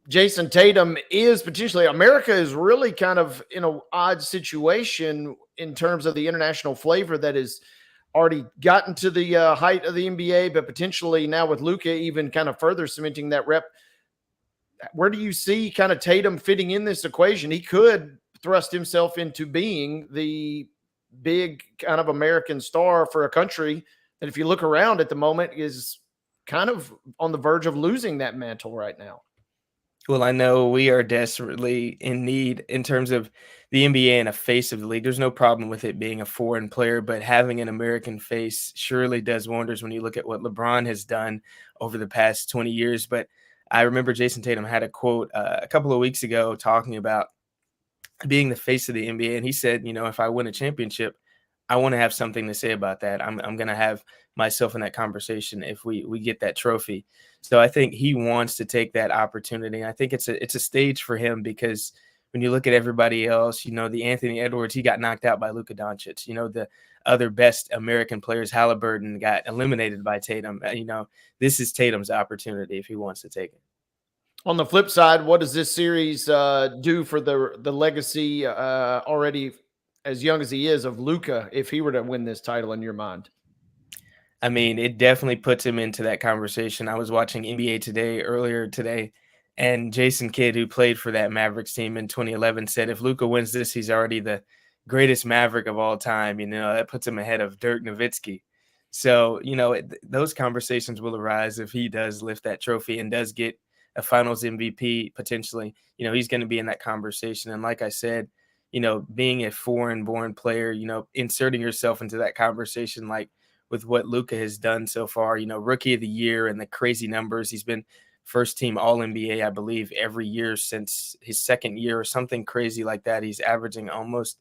Jason Tatum is potentially, America is really kind of in an odd situation in terms of the international flavor that is already gotten to the height of the NBA, but potentially now with Luka even kind of further cementing that rep. Where do you see kind of Tatum fitting in this equation? He could thrust himself into being the big kind of American star for a country that, if you look around at the moment, is kind of on the verge of losing that mantle right now. Well, I know we are desperately in need in terms of the NBA and a face of the league. There's no problem with it being a foreign player, but having an American face surely does wonders when you look at what LeBron has done over the past 20 years. But I remember Jason Tatum had a quote a couple of weeks ago talking about being the face of the NBA. And he said, if I win a championship, I want to have something to say about that. I'm going to have myself in that conversation if we get that trophy. So I think he wants to take that opportunity. I think it's a stage for him because when you look at everybody else, the Anthony Edwards, he got knocked out by Luka Doncic. The other best American players, Halliburton, got eliminated by Tatum. This is Tatum's opportunity if he wants to take it. On the flip side, what does this series do for the legacy already as young as he is of Luka if he were to win this title in your mind? I mean, it definitely puts him into that conversation. I was watching NBA Today earlier today, and Jason Kidd, who played for that Mavericks team in 2011, said if Luka wins this, he's already the greatest Maverick of all time. That puts him ahead of Dirk Nowitzki. So, those conversations will arise if he does lift that trophy and does get a finals MVP potentially. He's going to be in that conversation. And like I said, being a foreign born player, inserting yourself into that conversation, like with what Luka has done so far, rookie of the year and the crazy numbers. He's been first team all NBA, I believe, every year since his second year or something crazy like that. He's averaging almost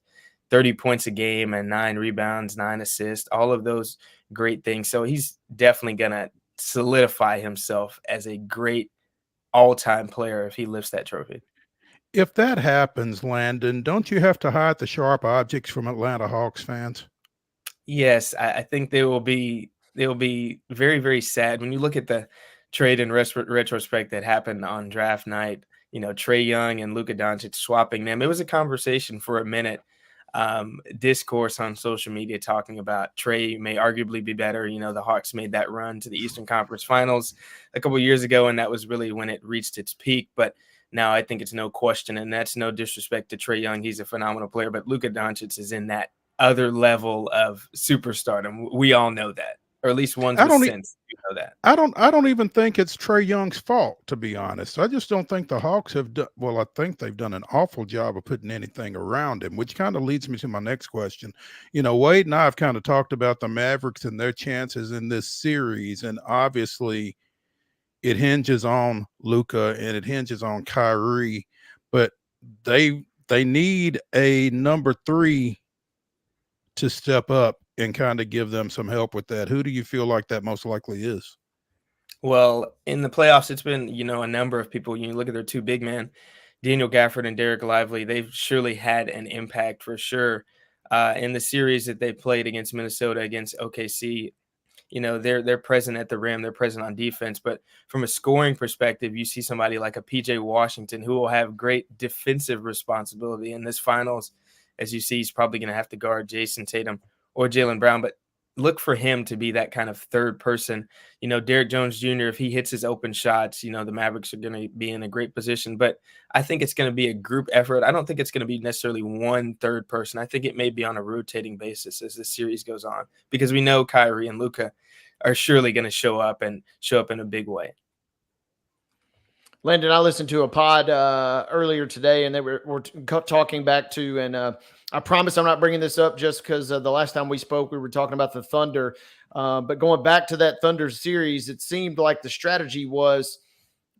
30 points a game and 9 rebounds, 9 assists, all of those great things. So he's definitely going to solidify himself as a great all-time player if he lifts that trophy. If that happens, Landon, don't you have to hide the sharp objects from Atlanta Hawks fans? Yes, I think they will be very, very sad when you look at the trade and retrospect that happened on draft night. Trae Young and Luka Doncic swapping them. It was a conversation for a minute, discourse on social media talking about Trae may arguably be better. The Hawks made that run to the Eastern Conference Finals a couple years ago, and that was really when it reached its peak. But now I think it's no question, and that's no disrespect to Trae Young. He's a phenomenal player, but Luka Doncic is in that other level of superstardom. We all know that, or at least ones with sense. You know that. I don't even think it's Trae Young's fault, to be honest. I just don't think the Hawks have done well. I think they've done an awful job of putting anything around him, which kind of leads me to my next question. Wade and I have kind of talked about the Mavericks and their chances in this series, and obviously it hinges on Luka and it hinges on Kyrie, but they need a number 3 to step up and kind of give them some help with that. Who do you feel like that most likely is? Well, in the playoffs, it's been, a number of people. You look at their 2 big men, Daniel Gafford and Derek Lively, they've surely had an impact for sure. In the series that they played against Minnesota, against OKC, they're present at the rim, they're present on defense. But from a scoring perspective, you see somebody like a PJ Washington who will have great defensive responsibility in this finals. As you see, he's probably going to have to guard Jason Tatum or Jaylen Brown, but look for him to be that kind of third person. Derek Jones Jr., if he hits his open shots, the Mavericks are going to be in a great position. But I think it's going to be a group effort. I don't think it's going to be necessarily one third person. I think it may be on a rotating basis as the series goes on, because we know Kyrie and Luka are surely going to show up in a big way. Landon, I listened to a pod earlier today, and they were talking back to, and I promise I'm not bringing this up just because the last time we spoke, we were talking about the Thunder. But going back to that Thunder series, it seemed like the strategy was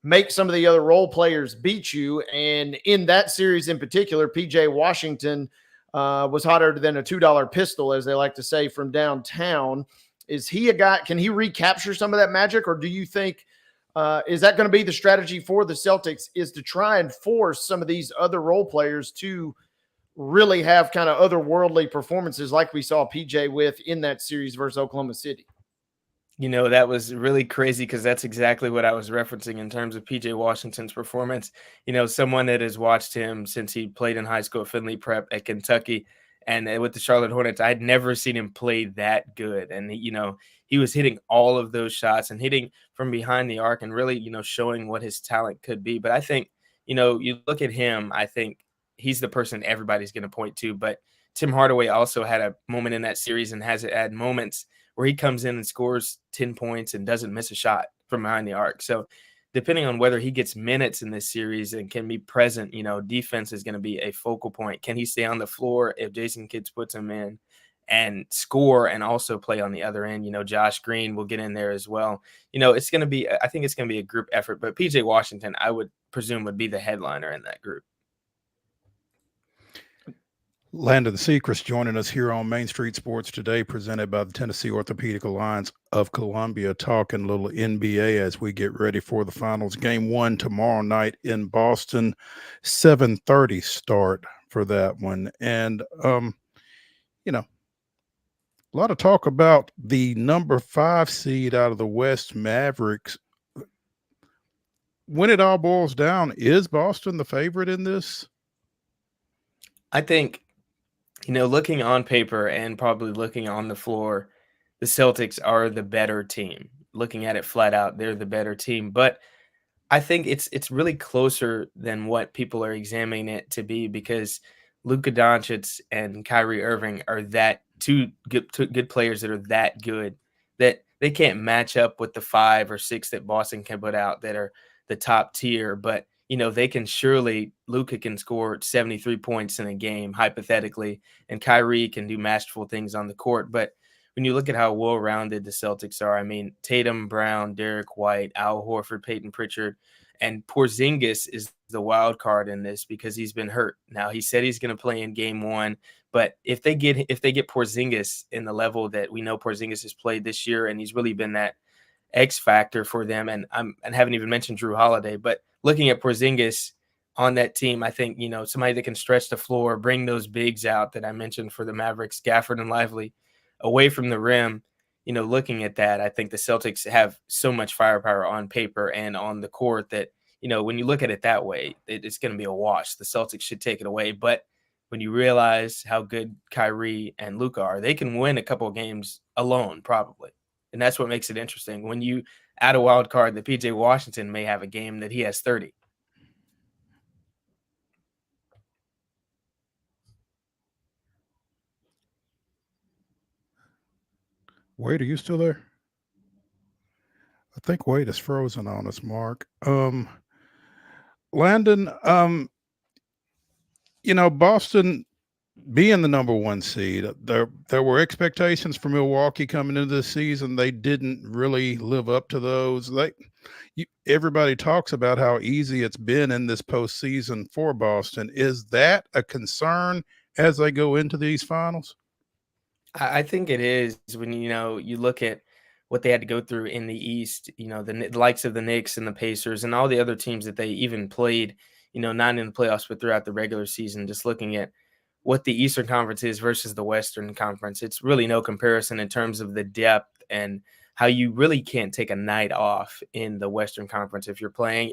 make some of the other role players beat you. And in that series in particular, PJ Washington was hotter than a $2 pistol, as they like to say, from downtown. Is he a guy? Can he recapture some of that magic, or do you think is that going to be the strategy for the Celtics, is to try and force some of these other role players to really have kind of otherworldly performances like we saw PJ with in that series versus Oklahoma City? That was really crazy, because that's exactly what I was referencing in terms of PJ Washington's performance. Someone that has watched him since he played in high school at Finley Prep at Kentucky and with the Charlotte Hornets, I'd never seen him play that good. And, he was hitting all of those shots and hitting from behind the arc and really, showing what his talent could be. But I think, you look at him, I think he's the person everybody's going to point to. But Tim Hardaway also had a moment in that series and has had moments where he comes in and scores 10 points and doesn't miss a shot from behind the arc. So depending on whether he gets minutes in this series and can be present, defense is going to be a focal point. Can he stay on the floor if Jason Kidd puts him in and score and also play on the other end? Josh Green will get in there as well. It's going to be, I think it's going to be a group effort, but PJ Washington, I would presume, would be the headliner in that group. Landon the SECREST joining us here on Main Street Sports today, presented by the Tennessee Orthopedic Alliance of Columbia, talking a little NBA as we get ready for the finals. Game 1 tomorrow night in Boston, 7:30 start for that one. And, a lot of talk about the number 5 seed out of the West, Mavericks. When it all boils down, is Boston the favorite in this? I think, looking on paper and probably looking on the floor, the Celtics are the better team. Looking at it flat out, they're the better team. But I think it's really closer than what people are examining it to be, because Luka Doncic and Kyrie Irving are that two good players that are that good that they can't match up with the 5 or 6 that Boston can put out that are the top tier. But they can surely, Luka can score 73 points in a game, hypothetically, and Kyrie can do masterful things on the court. But when you look at how well-rounded the Celtics are, I mean, Tatum, Brown, Derek White, Al Horford, Peyton Pritchard, and Porzingis is the wild card in this because he's been hurt. Now, he said he's going to play in game 1, but if they get Porzingis in the level that we know Porzingis has played this year, and he's really been that X factor for them, and I haven't even mentioned Drew Holiday, but looking at Porzingis on that team, I think, somebody that can stretch the floor, bring those bigs out that I mentioned for the Mavericks, Gafford and Lively, away from the rim. Looking at that, I think the Celtics have so much firepower on paper and on the court that, when you look at it that way, it's going to be a wash. The Celtics should take it away. But when you realize how good Kyrie and Luka are, they can win a couple of games alone, probably. And that's what makes it interesting. When you add a wild card, that PJ Washington may have a game that he has 30. Wade, are you still there? I think Wade is frozen on us, Mark. Landon, Boston being the number 1 seed, there were expectations for Milwaukee coming into this season. They didn't really live up to those. Everybody talks about how easy it's been in this postseason for Boston. Is that a concern as they go into these finals? I think it is. When you look at what they had to go through in the East, the likes of the Knicks and the Pacers and all the other teams that they even played, not in the playoffs, but throughout the regular season, just looking at what the Eastern Conference is versus the Western Conference. It's really no comparison in terms of the depth and how you really can't take a night off in the Western Conference if you're playing.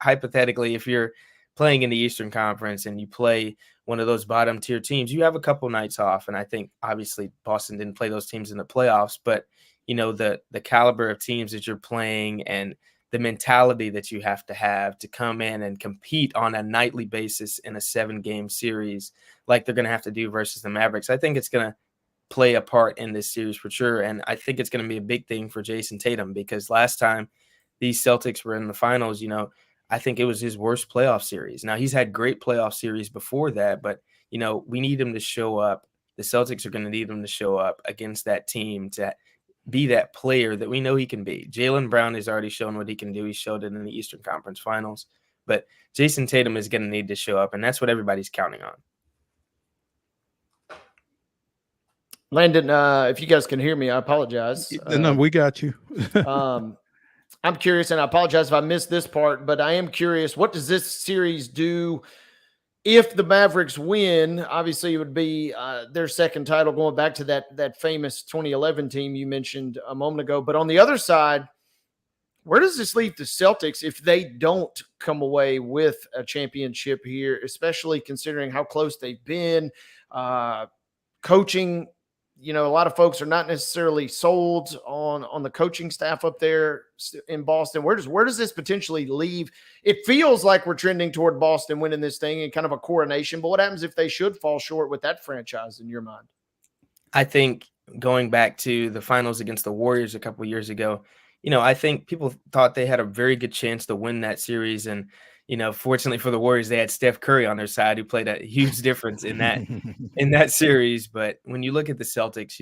Hypothetically, if you're playing in the Eastern Conference and you play one of those bottom tier teams, you have a couple nights off. And I think obviously Boston didn't play those teams in the playoffs, but the caliber of teams that you're playing and the mentality that you have to come in and compete on a nightly basis in a 7-game series like they're going to have to do versus the Mavericks. I think it's going to play a part in this series for sure. And I think it's going to be a big thing for Jason Tatum, because last time these Celtics were in the finals, I think it was his worst playoff series. Now, he's had great playoff series before that, but, we need him to show up. The Celtics are going to need him to show up against that team to be that player that we know he can be. Jaylen Brown has already shown what he can do. He showed it in the Eastern Conference Finals. But Jason Tatum is going to need to show up, and that's what everybody's counting on. Landon, if you guys can hear me, I apologize. No, we got you. I'm curious, and I apologize if I missed this part, but I am curious, what does this series do if the Mavericks win? Obviously, it would be their second title, going back to that famous 2011 team you mentioned a moment ago. But on the other side, where does this leave the Celtics if they don't come away with a championship here, especially considering how close they've been? Coaching, a lot of folks are not necessarily sold on the coaching staff up there in Boston. Where does this potentially leave? It feels like we're trending toward Boston winning this thing and kind of a coronation, but what happens if they should fall short with that franchise in your mind? I think going back to the finals against the Warriors a couple of years ago, I think people thought they had a very good chance to win that series. And, fortunately for the Warriors, they had Steph Curry on their side, who played a huge difference in that series. But when you look at the Celtics,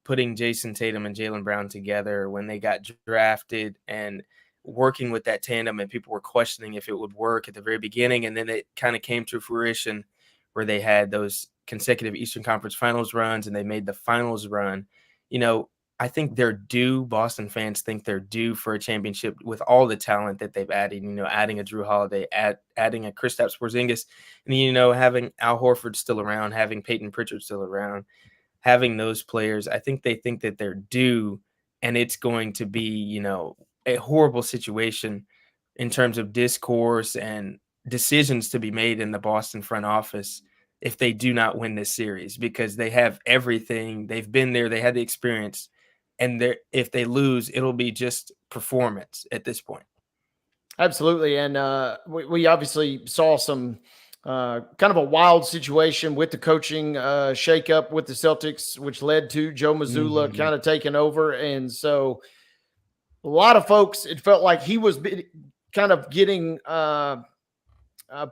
putting Jason Tatum and Jaylen Brown together when they got drafted and working with that tandem, and people were questioning if it would work at the very beginning. And then it kind of came to fruition where they had those consecutive Eastern Conference Finals runs and they made the finals run. I think they're due. Boston fans think they're due for a championship with all the talent that they've added, adding a Drew Holiday, adding a Kristaps Porzingis, and, having Al Horford still around, having Peyton Pritchard still around, having those players. I think they think that they're due, and it's going to be, a horrible situation in terms of discourse and decisions to be made in the Boston front office if they do not win this series, because they have everything. They've been there. They had the experience. And if they lose, it'll be just performance at this point. Absolutely. And we obviously saw some kind of a wild situation with the coaching shakeup with the Celtics, which led to Joe Mazzulla kind of taking over. And so a lot of folks, it felt like he was kind of getting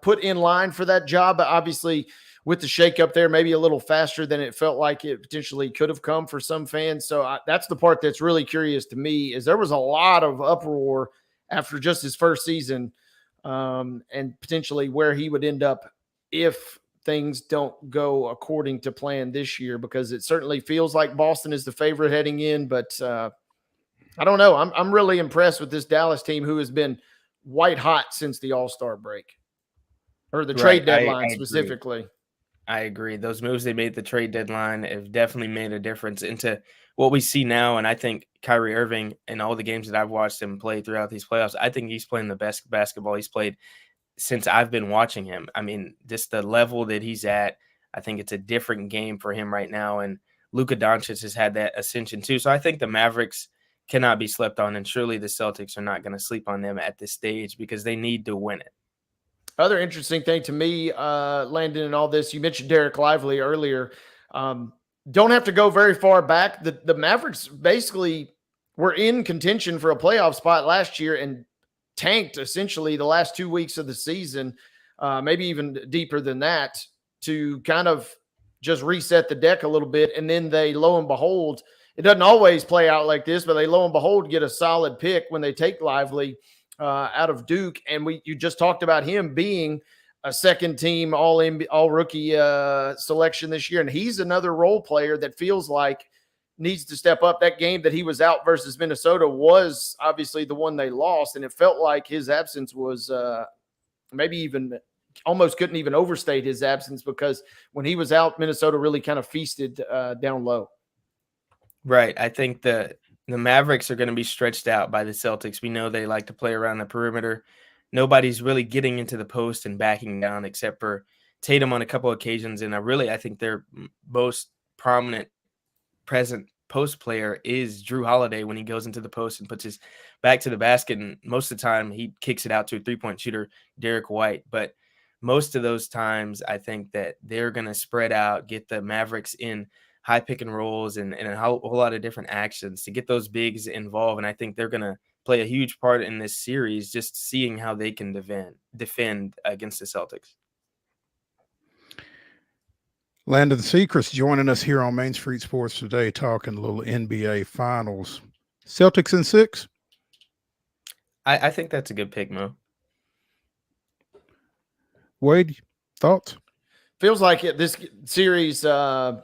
put in line for that job. But obviously, with the shakeup there, maybe a little faster than it felt like it potentially could have come for some fans. So that's the part that's really curious to me, is there was a lot of uproar after just his first season, and potentially where he would end up if things don't go according to plan this year, because it certainly feels like Boston is the favorite heading in. But I don't know. I'm really impressed with this Dallas team, who has been white hot since the All-Star break, or the trade deadline specifically. I agree. Those moves they made at the trade deadline have definitely made a difference into what we see now. And I think Kyrie Irving, in all the games that I've watched him play throughout these playoffs, I think he's playing the best basketball he's played since I've been watching him. I mean, just the level that he's at, I think it's a different game for him right now. And Luka Doncic has had that ascension too. So I think the Mavericks cannot be slept on. And surely the Celtics are not going to sleep on them at this stage, because they need to win it. Other interesting thing to me, Landon, and all this, you mentioned Derek Lively earlier. Don't have to go very far back. The Mavericks basically were in contention for a playoff spot last year and tanked essentially the last 2 weeks of the season, maybe even deeper than that, to kind of just reset the deck a little bit. And then they, lo and behold, it doesn't always play out like this, but they, lo and behold, get a solid pick when they take Lively out of Duke. And you just talked about him being a second team all rookie selection this year. And he's another role player that feels like needs to step up. That game that he was out versus Minnesota was obviously the one they lost. And it felt like his absence was maybe even almost couldn't even overstate his absence, because when he was out, Minnesota really kind of feasted down low. Right. I think the Mavericks are going to be stretched out by the Celtics. We know they like to play around the perimeter. Nobody's really getting into the post and backing down except for Tatum on a couple occasions. And I think their most prominent present post player is Drew Holiday when he goes into the post and puts his back to the basket. And most of the time he kicks it out to a 3-point shooter, Derek White. But most of those times, I think that they're going to spread out, get the Mavericks in high pick and rolls and a whole lot of different actions to get those bigs involved. And I think they're going to play a huge part in this series, just seeing how they can defend against the Celtics. Landon SECREST joining us here on Main Street Sports today, talking a little NBA Finals. Celtics in 6? I think that's a good pick, Mo. Wade, thoughts? Feels like this series, I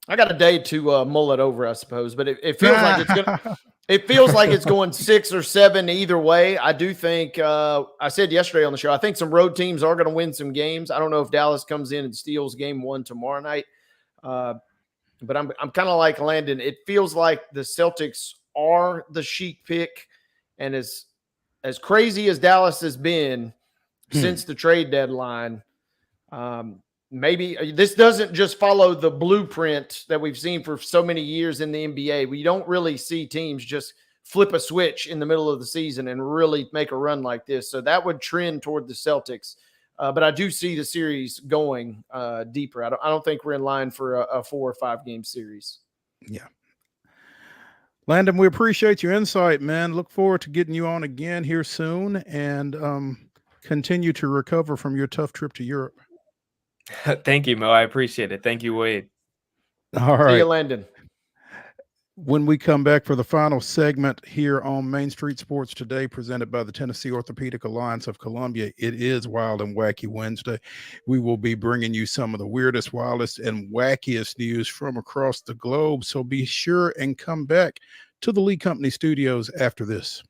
got a day to mull it over, I suppose, but it feels like it's going it feels like it's going 6 or 7 either way. I do think I said yesterday on the show, I think some road teams are going to win some games. I don't know if Dallas comes in and steals game 1 tomorrow night. But I'm kind of like Landon. It feels like the Celtics are the chic pick, and as crazy as Dallas has been since the trade deadline, maybe this doesn't just follow the blueprint that we've seen for so many years in the NBA. We don't really see teams just flip a switch in the middle of the season and really make a run like this. So that would trend toward the Celtics. But I do see the series going deeper. I don't think we're in line for a 4 or 5 game series. Yeah. Landon, we appreciate your insight, man. Look forward to getting you on again here soon, and continue to recover from your tough trip to Europe. Thank you, Mo. I appreciate it. Thank you, Wade. All right. See you, Landon. When we come back for the final segment here on Main Street Sports Today, presented by the Tennessee Orthopedic Alliance of Columbia, it is Wild and Wacky Wednesday. We will be bringing you some of the weirdest, wildest, and wackiest news from across the globe. So be sure and come back to the Lee Company studios after this.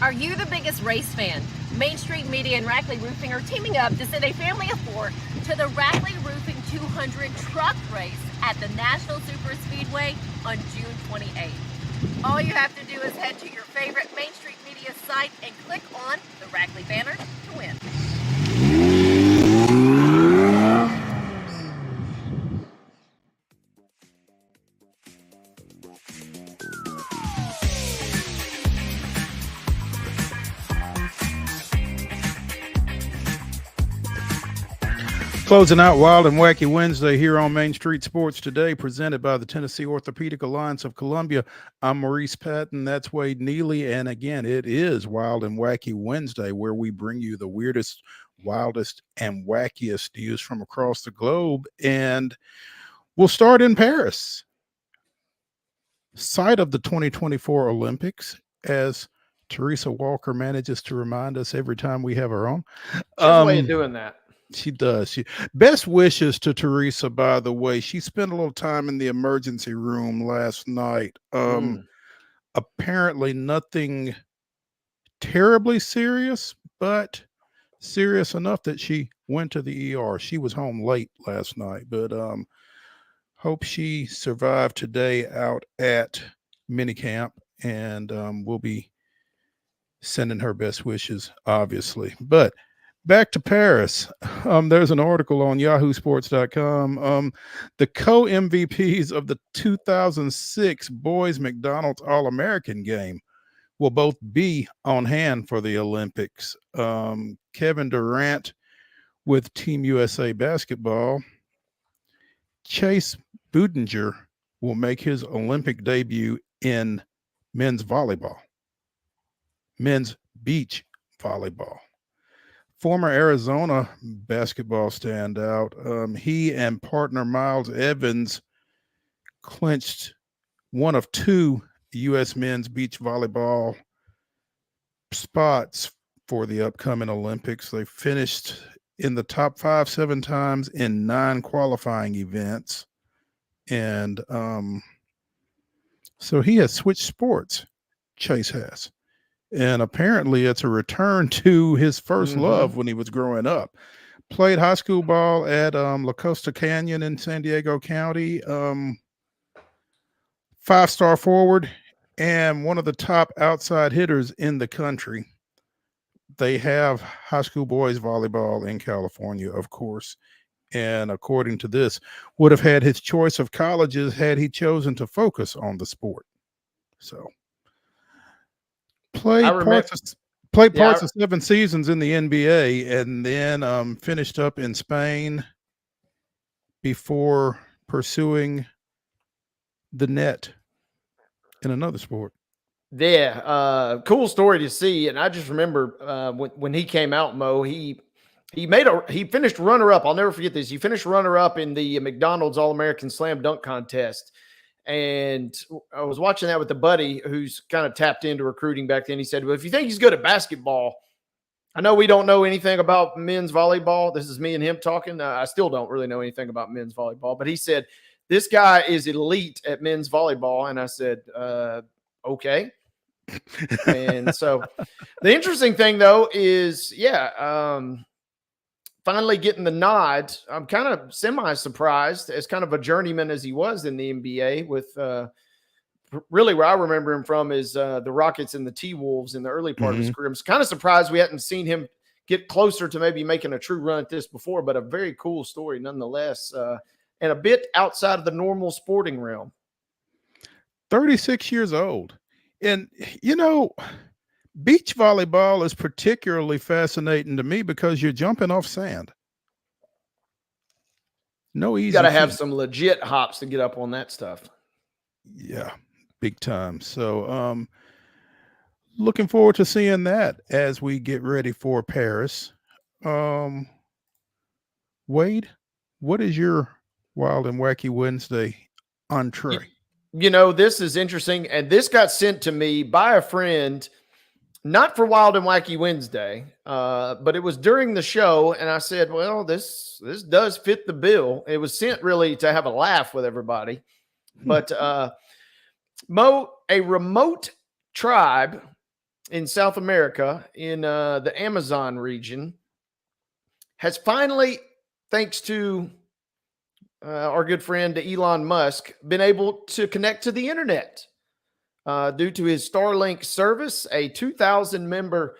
Are you the biggest race fan? Main Street Media and Rackley Roofing are teaming up to send a family of 4 to the Rackley Roofing 200 truck race at the National Super Speedway on June 28th. All you have to do is head to your favorite Main Street Media site and click on the Rackley banner to win. Closing out Wild and Wacky Wednesday here on Main Street Sports Today, presented by the Tennessee Orthopedic Alliance of Columbia. I'm Maurice Patton. That's Wade Neely. And again, it is Wild and Wacky Wednesday, where we bring you the weirdest, wildest, and wackiest news from across the globe. And we'll start in Paris, site of the 2024 Olympics, as Teresa Walker manages to remind us every time we have her on. There's a way of doing that. She does. Best wishes to Teresa, by the way. She spent a little time in the emergency room last night. Apparently nothing terribly serious, but serious enough that she went to the ER. She was home late last night, but hope she survived today out at minicamp, and we'll be sending her best wishes, obviously. But back to Paris. There's an article on yahoosports.com. The co-MVPs of the 2006 Boys McDonald's All-American game will both be on hand for the Olympics. Kevin Durant with Team USA basketball. Chase Budinger will make his Olympic debut in men's volleyball, men's beach volleyball. Former Arizona basketball standout, he and partner Miles Evans clinched one of 2 U.S. men's beach volleyball spots for the upcoming Olympics. They finished in the top 5 7 times in 9 qualifying events. And so he has switched sports. Chase has. And apparently it's a return to his first love when he was growing up. Played high school ball at La Costa Canyon in San Diego County. 5-star forward and one of the top outside hitters in the country. They have high school boys volleyball in California, of course. And according to this, would have had his choice of colleges had he chosen to focus on the sport. So played parts of 7 seasons in the NBA and then finished up in Spain before pursuing the net in another sport. Yeah, cool story to see. And I just remember when he came out, Mo, he finished runner up. I'll never forget this. He finished runner up in the McDonald's All-American Slam Dunk Contest. And I was watching that with a buddy who's kind of tapped into recruiting back then. He said, well, if you think he's good at basketball, I know we don't know anything about men's volleyball. This is me and him talking. I still don't really know anything about men's volleyball, but he said, this guy is elite at men's volleyball. And I said, okay. And so the interesting thing though is, finally getting the nod. I'm kind of semi-surprised as kind of a journeyman as he was in the NBA with really where I remember him from is the Rockets and the T-Wolves in the early part of his career. I'm kind of surprised we hadn't seen him get closer to maybe making a true run at this before, but a very cool story nonetheless, and a bit outside of the normal sporting realm. 36 years old. And, beach volleyball is particularly fascinating to me because you're jumping off sand. No easy. You got to have some legit hops to get up on that stuff. Yeah, big time. So, looking forward to seeing that as we get ready for Paris. Wade, what is your Wild and Wacky Wednesday entree? This is interesting, and this got sent to me by a friend, not for Wild and Wacky Wednesday, but it was during the show, and I said, well, this does fit the bill. It was sent really to have a laugh with everybody. But Mo, a remote tribe in South America in the Amazon region has finally, thanks to our good friend Elon Musk, been able to connect to the internet due to his Starlink service. A 2,000-member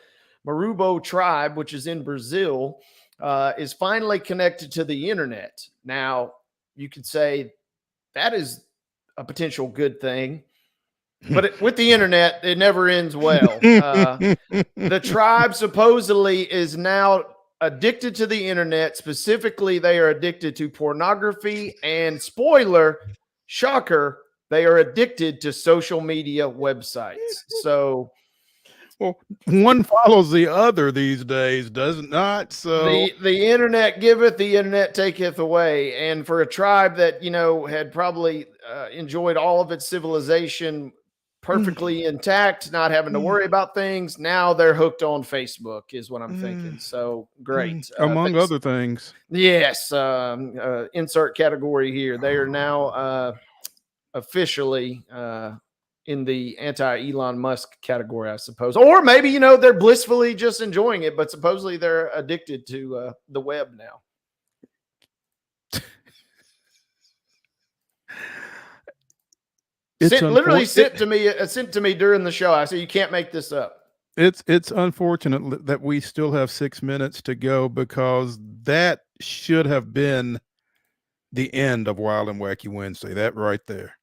Marubo tribe, which is in Brazil, is finally connected to the internet. Now, you could say that is a potential good thing, but with the internet, it never ends well. The tribe supposedly is now addicted to the internet. Specifically, they are addicted to pornography and, spoiler, shocker, they are addicted to social media websites. So, well, one follows the other these days, does it not? So the internet giveth, the internet taketh away. And for a tribe that, had probably enjoyed all of its civilization perfectly intact, not having to worry about things, now they're hooked on Facebook is what I'm thinking. So great. Among other things. Yes. Insert category here. They are now officially in the anti-Elon Musk category, I suppose. Or maybe, they're blissfully just enjoying it, but supposedly they're addicted to the web now. Literally sent to me during the show. I said, you can't make this up. It's unfortunate that we still have 6 minutes to go because that should have been the end of Wild and Wacky Wednesday. That right there.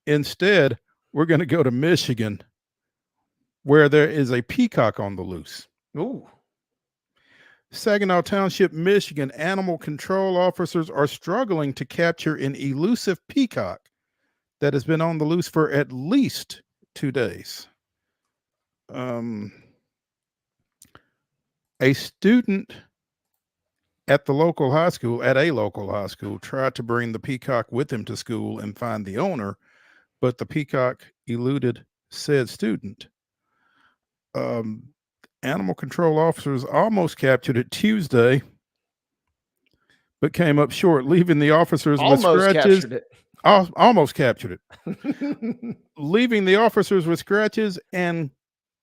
Instead, we're going to go to Michigan, where there is a peacock on the loose. Ooh. Saginaw Township, Michigan, animal control officers are struggling to capture an elusive peacock that has been on the loose for at least 2 days. A student at a local high school, tried to bring the peacock with him to school and find the owner, but the peacock eluded said student. Animal control officers almost captured it Tuesday, but came up short, leaving the officers with Almost scratches. captured it. Almost captured it. Leaving the officers with scratches and,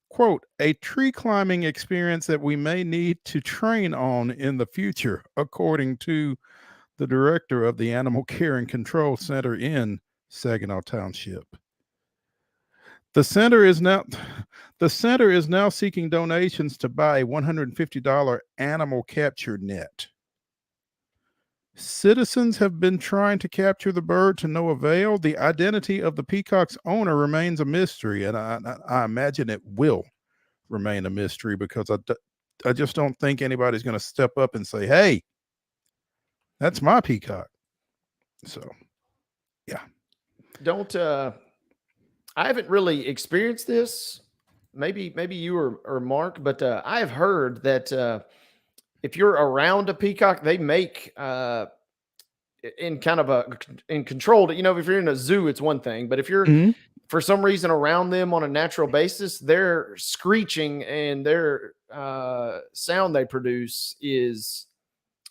quote, a tree climbing experience that we may need to train on in the future, according to the director of the Animal Care and Control Center in Saginaw Township. The center is now seeking donations to buy a $150 animal capture net. Citizens have been trying to capture the bird to no avail. The identity of the peacock's owner remains a mystery, and I imagine it will remain a mystery because I just don't think anybody's going to step up and say, "Hey, that's my peacock." So, yeah. I haven't really experienced this. Maybe you or Mark, but I have heard that if you're around a peacock, they make in kind of in controlled. If you're in a zoo, it's one thing, but if you're for some reason around them on a natural basis, their screeching and their sound they produce is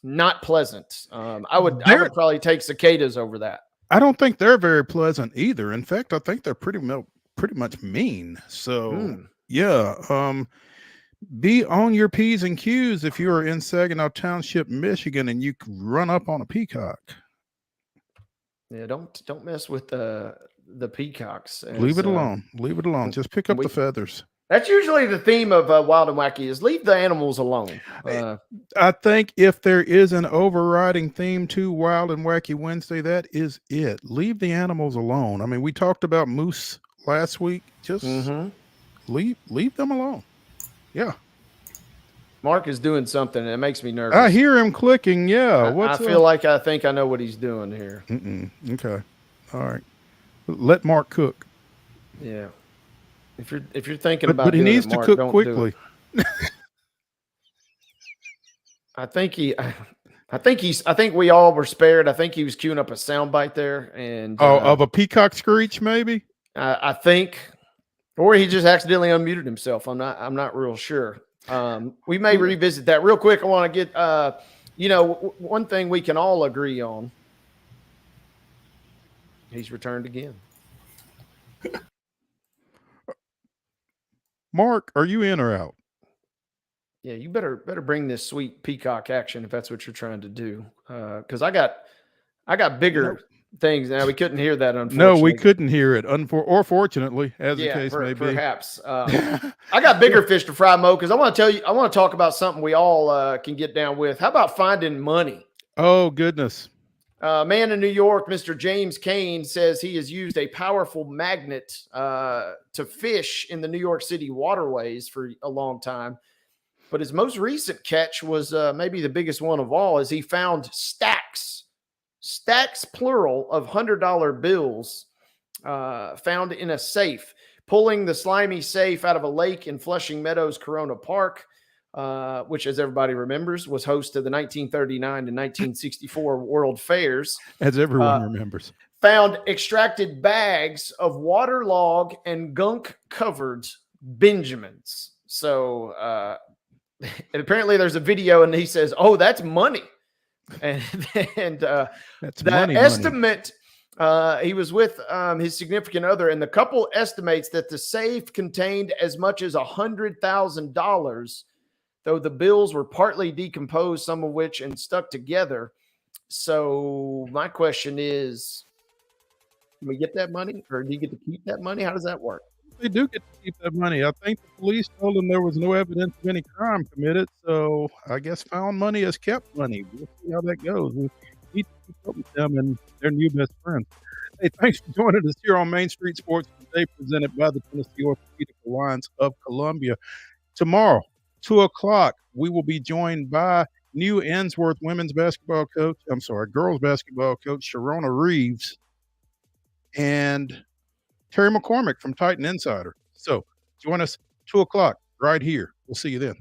not pleasant. I would probably take cicadas over that. I don't think they're very pleasant either. In fact, I think they're pretty much mean. So yeah, be on your P's and Q's if you are in Saginaw Township, Michigan, and you run up on a peacock. Yeah, don't mess with the peacocks. Leave it alone. Leave it alone. Just pick up the feathers. That's usually the theme of Wild and Wacky is leave the animals alone. I think if there is an overriding theme to Wild and Wacky Wednesday, that is it. Leave the animals alone. I mean, we talked about moose last week. Just leave them alone. Yeah. Mark is doing something that makes me nervous. I hear him clicking. Yeah. I feel like I think I know what he's doing here. Okay. All right. Let Mark cook. Yeah. If you're thinking about but he doing needs it, to Mark, cook don't quickly. I think we all were spared. I think he was queuing up a soundbite there, and of a peacock screech, maybe. I think, or he just accidentally unmuted himself. I'm not real sure. We may revisit that real quick. I want to get one thing we can all agree on. He's returned again. Mark, are you in or out? Yeah, you better bring this sweet peacock action if that's what you're trying to do. Because I got bigger things now. We couldn't hear that, unfortunately. No, we couldn't hear it. Or fortunately, as the case may be. Perhaps. I got bigger fish to fry, Mo, because I want to talk about something we all can get down with. How about finding money? Oh, goodness. Man in New York, Mr. James Kane, says he has used a powerful magnet to fish in the New York City waterways for a long time. But his most recent catch was maybe the biggest one of all, as he found stacks plural of $100 bills found in a safe, pulling the slimy safe out of a lake in Flushing Meadows, Corona Park, which, as everybody remembers, was host to the 1939 and 1964 World Fairs. As everyone remembers. Found extracted bags of waterlogged and gunk-covered Benjamins. So, and apparently there's a video, and he says, "Oh, that's money." And that's the money. Estimate. He was with his significant other, and the couple estimates that the safe contained as much as $100,000, though the bills were partly decomposed, some of which and stuck together. So my question is, can we get that money, or do you get to keep that money? How does that work? They do get to keep that money. I think the police told them there was no evidence of any crime committed, so I guess found money is kept money. We'll see how that goes. We need to keep up with them and their new best friend. Hey, thanks for joining us here on Main Street Sports today, presented by the Tennessee Orthopedic Alliance of Columbia. Tomorrow, 2 o'clock, we will be joined by New Ensworth girls basketball coach, Sharona Reeves, and Terry McCormick from Titan Insider. So join us 2 o'clock right here. We'll see you then.